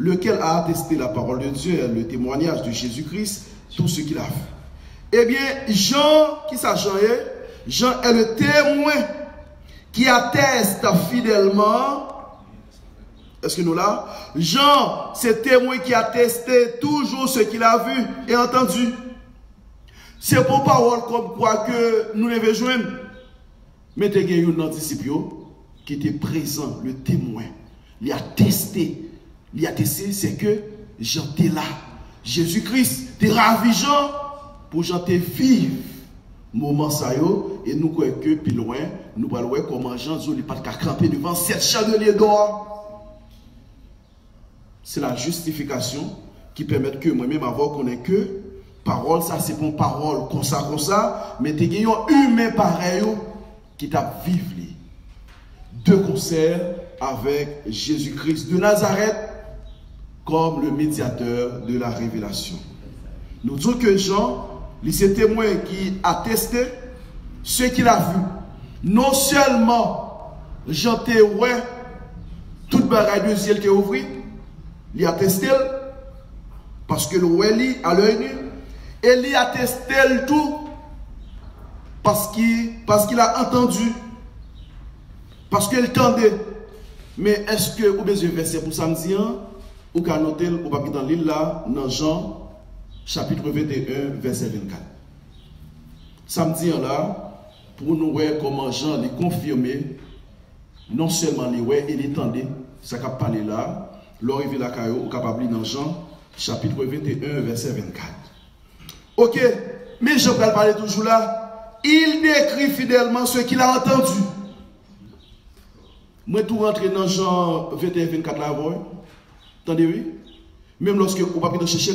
Lequel a attesté la parole de Dieu, le témoignage de Jésus-Christ, tout ce qu'il a fait. Eh bien, Jean, qui ça Jean est? Jean est le témoin qui atteste fidèlement. Est-ce que nous là? Jean, c'est témoin qui attestait toujours ce qu'il a vu et entendu. C'est pour parole comme quoi que nous devons joindre. Mais il y a un disciple qui était présent, le témoin. Il a attesté. Il a testé, c'est que Jean était là. Jésus-Christ t'es ravi Jean pour Jean te vivre moment ça yo et nous croyons que plus loin nous allons voir comment Jean n'a pas de camper devant cette chandelier d'or. c'est la justification qui permet que moi-même avoir qu'on ait que parole, ça c'est bon parole, comme ça, mais tu as un humain pareil qui t'a vécu de concert avec Jésus-Christ de Nazareth comme le médiateur de la révélation. Nous disons que Jean, c'est témoin qui a testé ce qu'il a vu. Non seulement Jean te ouais, toute bagaille de ciel qui est ouvert, il a testé parce que le ouais à l'œil nu, et il a testé le tout parce qu'il a entendu, parce qu'il tendait. Mais est-ce que vous avez un verset pour samedi, ou qu'à noter, ou pas dans l'île là, dans Jean, chapitre 21, verset 24. Samedi là, pour nous voir comment Jean les confirmé, non seulement les ouais et les tendait, ça qu'a parlé là, l'arrivée la caillou, ou capable dans Jean, chapitre 21, verset 24. Ok, mais je vais parler toujours là, il décrit fidèlement ce qu'il a entendu. Moi, tout rentrer dans Jean 21, 24 là, attendez, oui. Même lorsque vous ne pouvez pas chercher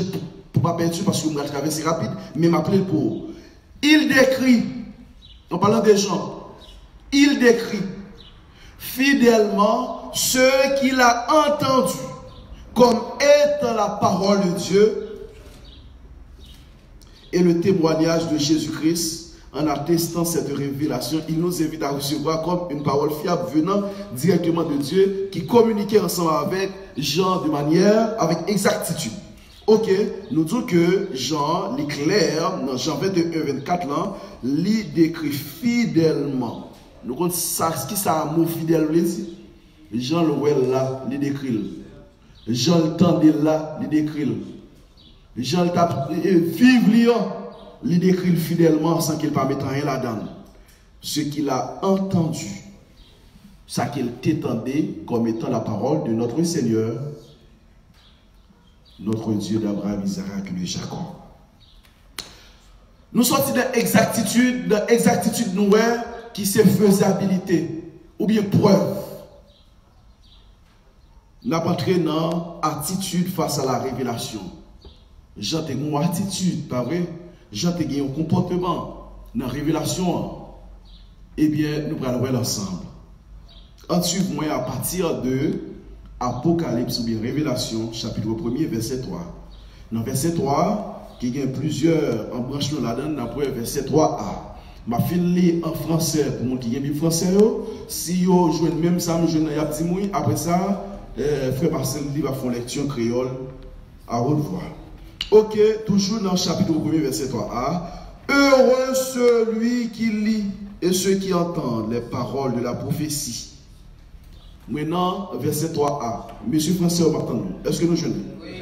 pour ne pas perdre parce que vous allez traverser rapide, mais m'appeler pour. Il décrit, en parlant des gens, il décrit fidèlement ce qu'il a entendu comme étant la parole de Dieu et le témoignage de Jésus-Christ. En attestant cette révélation, il nous invite à recevoir comme une parole fiable venant directement de Dieu qui communiquait ensemble avec Jean de manière, avec exactitude. Ok, nous disons que Jean, l'éclair, dans Jean 21, 24, là, il décrit fidèlement. Nous comptons ça, ce qui ça mot fidèle, Jean le voit là, il décrit. Jean le tendait là, il décrit. Jean le tape, vive il décrit fidèlement sans qu'il ne mette rien là-dedans. Ce qu'il a entendu, ça qu'il t'étendait comme étant la parole de notre Seigneur, notre Dieu d'Abraham, Isaac et Jacob. Nous sortons d'exactitude nouvelle qui c'est faisabilité ou bien preuve. Nous avons entré dans attitude face à la révélation. J'ai une attitude, pas vrai? J'ai un comportement dans la révélation. Eh bien, nous allons voir ensemble. Ensuite, moi, à partir de Apocalypse ou bien Révélation, chapitre 1er, verset 3. Dans verset 3, il y a plusieurs embranchements là-dedans, après verset 3a. Ma fille en français, pour moi qui aime le français, si vous jouez même ça, je vais vous après ça, frère Marcel va faire lecture créole à haute voix. Ok, toujours dans le chapitre 1er, verset 3a. Heureux celui qui lit et ceux qui entendent les paroles de la prophétie. Maintenant, verset 3a. Monsieur Français, est-ce que nous jeûnons? Oui.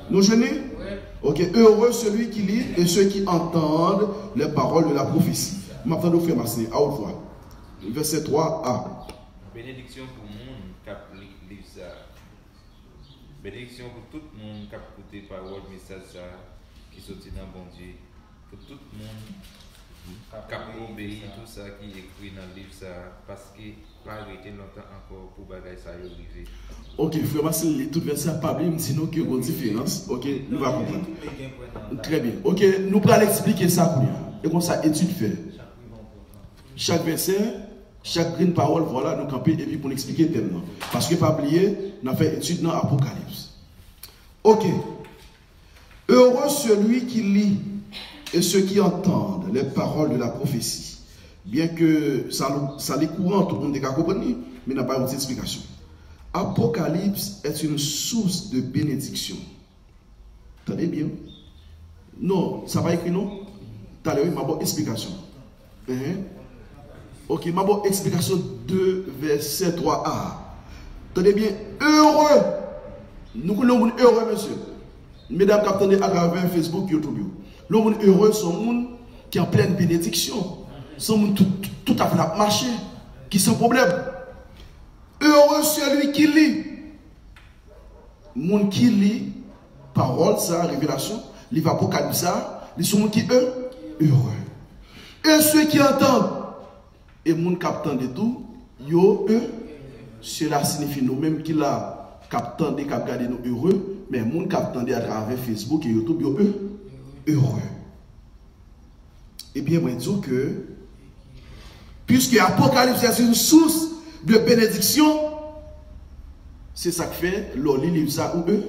Nous jeûnons? Oui. Ok, heureux celui qui lit et ceux qui entendent les paroles de la prophétie. Maintenant, nous faisons masser à haute voix. Verset 3a. Bénédiction pour le monde qui a lu ça. Bénédiction pour tout le monde qui a écouté parole, message qui sortit dans bon Dieu. Pour tout le monde qui a obéi tout ça qui est écrit dans le livre ça. Parce que pas arrêter longtemps encore pour bagaille ça y arriver. Ok, frère, c'est tout verset pas bien, sinon qu'il y a une différence. Ok, nous allons comprendre. Très bien. Ok, nous allons expliquer ça pour nous. Et comme ça, étude fait. Chaque verset, chaque green parole, voilà, nous camper et puis pour expliquer tellement. Parce que pas oublier, nous avons fait étude dans Apocalypse. Ok. Heureux celui qui lit et ceux qui entendent les paroles de la prophétie. Bien que ça les courant, tout le monde est compris, mais n'a pas une explication. Apocalypse est une source de bénédiction. Attendez bien. Non, ça va écrit non? T'as ma bonne explication. Ok, ma bonne explication 2, verset 3a. Attendez bien, heureux. Nous connaissons heureux, monsieur. Mesdames, qui attendez à travers Facebook, YouTube. L'homme heureux, sont les gens qui en pleine bénédiction. Sont les gens tout à fait marché, qui sans problème. Heureux celui qui lit. Moun qui lit, parole, ça, révélation, livre Apocalypse, ça, ils sont qui eux, heureux. Et ceux qui entendent, et moun qui attendent de tout, yo, eux, cela signifie nous-mêmes qui là, qui attendent, qui regardent nous heureux, mais les gens qui attendent à travers Facebook et YouTube, heureux. Eh bien, moi, je dis que, puisque l'Apocalypse est une source de bénédiction, c'est ça que fait, l'on lit ça ou eux,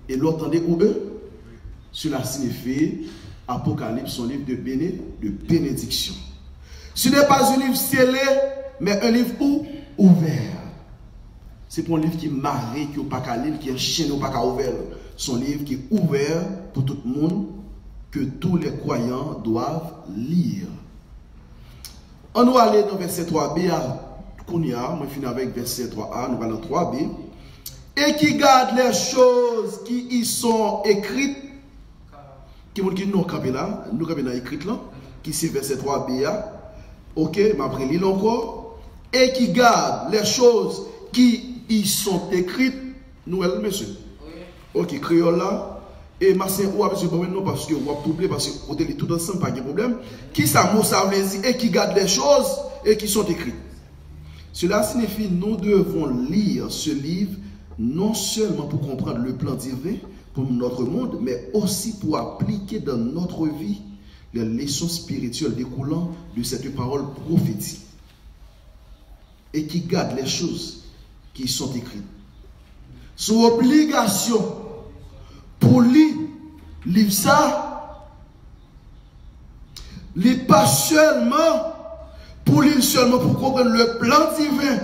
et l'on entendait ou eux. Cela signifie, Apocalypse, son livre de bénédiction. Ce n'est pas un livre scellé, mais un livre ouvert. C'est pour un livre qui est marré, qui n'est pas qu'à lire, qui est enchaîné, pas qu'à ouvert. Son livre qui est ouvert pour tout le monde, que tous les croyants doivent lire. On va aller dans verset 3b à Kounia, moi je finis avec verset 3a, nous allons dans 3b. Et qui garde les choses qui y sont écrites, qui nous campé là, nous campé là écrites là, qui c'est verset 3b. Ok, ma après lire encore. Et qui garde les choses qui y sont écrites, nous, monsieur. Ok, créole là. Et ma c'est ou monsieur non parce que on va doubler parce que on est tout ensemble pas de problème. Qui ça mot ça veut dire et qui garde les choses et qui sont écrites. Cela signifie nous devons lire ce livre non seulement pour comprendre le plan divin pour notre monde, mais aussi pour appliquer dans notre vie les leçons spirituelles découlant de cette parole prophétique. Et qui garde les choses qui sont écrites. Sous obligation pour lire ça, lis pas seulement pour lire seulement pour comprendre le plan divin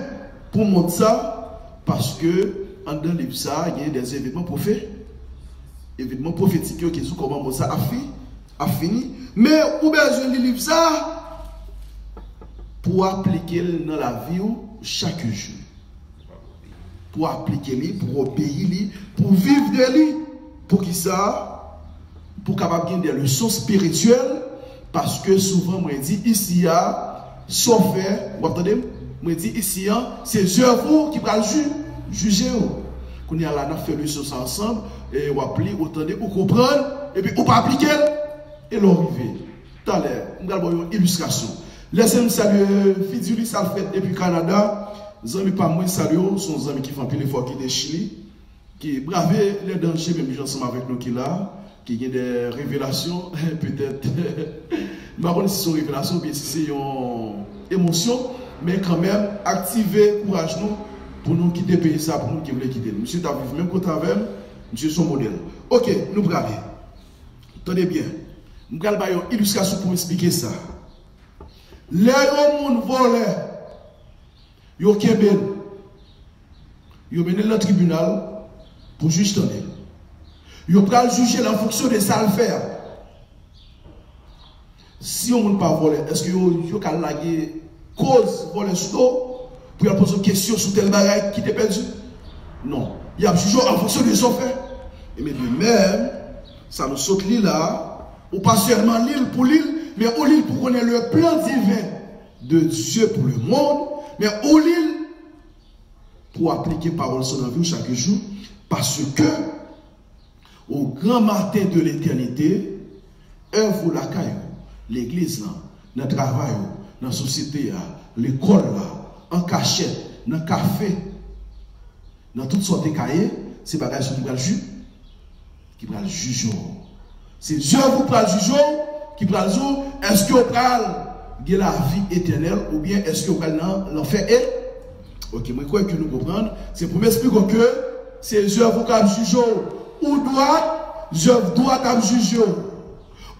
pour montrer ça, parce que en dans livre ça, il y a des événements prophétiques qui sont comment ça a fini, mais ou besoin de lire ça pour appliquer dans la vie chaque jour. Pour appliquer lui, pour obéir lui, pour vivre de lui. Pour qui ça? Pour capable gagner des leçons spirituelles. Parce que souvent, moi je dis ici, sauf faire, vous entendez? Moi je dis ici, c'est Dieu vous qui va juger. Quand on a là, on fait les choses ensemble, et on applique, vous entendez, vous comprenez, et puis on peut appliquer, et l'arriver. Tout à l'heure, nous avons une illustration. Laissez-moi saluer Fidjuli Salfet depuis Canada. Les amis pas moi saluent, sont des amis qui font pile effort qui de Chili, qui bravent les dangers même ensemble avec nous qui là, qui ont des révélations peut-être. Je ne sais pas si c'est une révélation ou bien si c'est une émotion, mais quand même activer courage nous pour nous quitter le pays ça, pour nous qui voulons quitter. Monsieur t'a vu même côté avec monsieur son modèle. OK, nous bravons. Tenez bien. Nous allons faire une illustration pour expliquer ça. Les gens volent. Yo kebel, yo mené le tribunal pour juger. Yo pral juger en fonction de ça le faire. Si on ne pas voler, est-ce que yo ka laguer cause voler sous pour poser une question sur tel bagage qui t'est perdu? Non, il y a jugé en fonction de son fait. Et mais de même, ça nous saute l'île là, ou pas seulement l'île pour l'île, mais au l'île pour connaître le plan divin de Dieu pour le monde. Mais au l'île, pour appliquer parole sur la vie chaque jour, parce que au grand matin de l'éternité, œuvre la caille, l'église, dans le travail, dans la société, l'école, en cachette, dans le café, dans toutes sortes de cahiers, c'est bagage qui va le juger. C'est Dieu vous va le juger, qui va le juger, est-ce que vous prenez la vie éternelle ou bien est-ce que vous allez l'enfer? Ok, moi je crois que nous comprenons. C'est pour m'expliquer que c'est Dieu qui va juger. Ou droit, Dieu doit juger.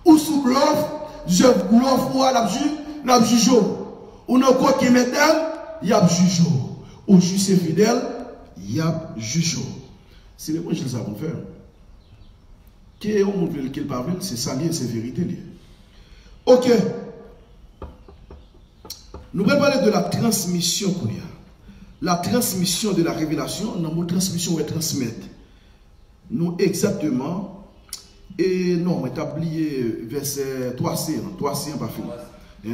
Ou sous bluff, Dieu doit la juger. Ou non quoi qui met il y a juger. Ou juste fidèle, il y a juger. C'est le point que je savons faire. Qui est au monde qui parle, c'est ça, c'est vérité. Ok. Nous allons parler de la transmission qu'on y a. La transmission de la révélation, dans notre transmission, on va transmettre. Nous exactement, et non, on va oublié verset 3C, 3C, pas fini.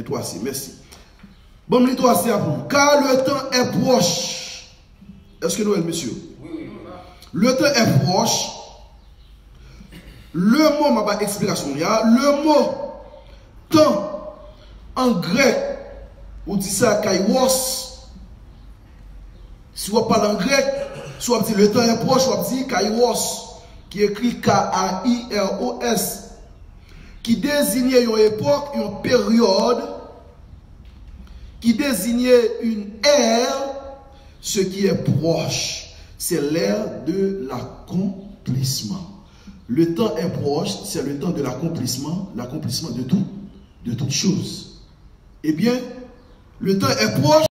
3C, merci. Bon, les 3C après. Car le temps est proche. Est-ce que nous, monsieur? Oui. Le temps est proche. Le mot, ma explication, il y a le mot temps en grec. On dit ça, kairos. Si on parle en grec, soit dit le temps est proche, soit dit Kairos, qui écrit K-A-I-R-O-S, qui désignait une époque, une période, qui désignait une ère, ce qui est proche. C'est l'ère de l'accomplissement. Le temps est proche, c'est le temps de l'accomplissement de toutes choses. Eh bien, le temps est proche.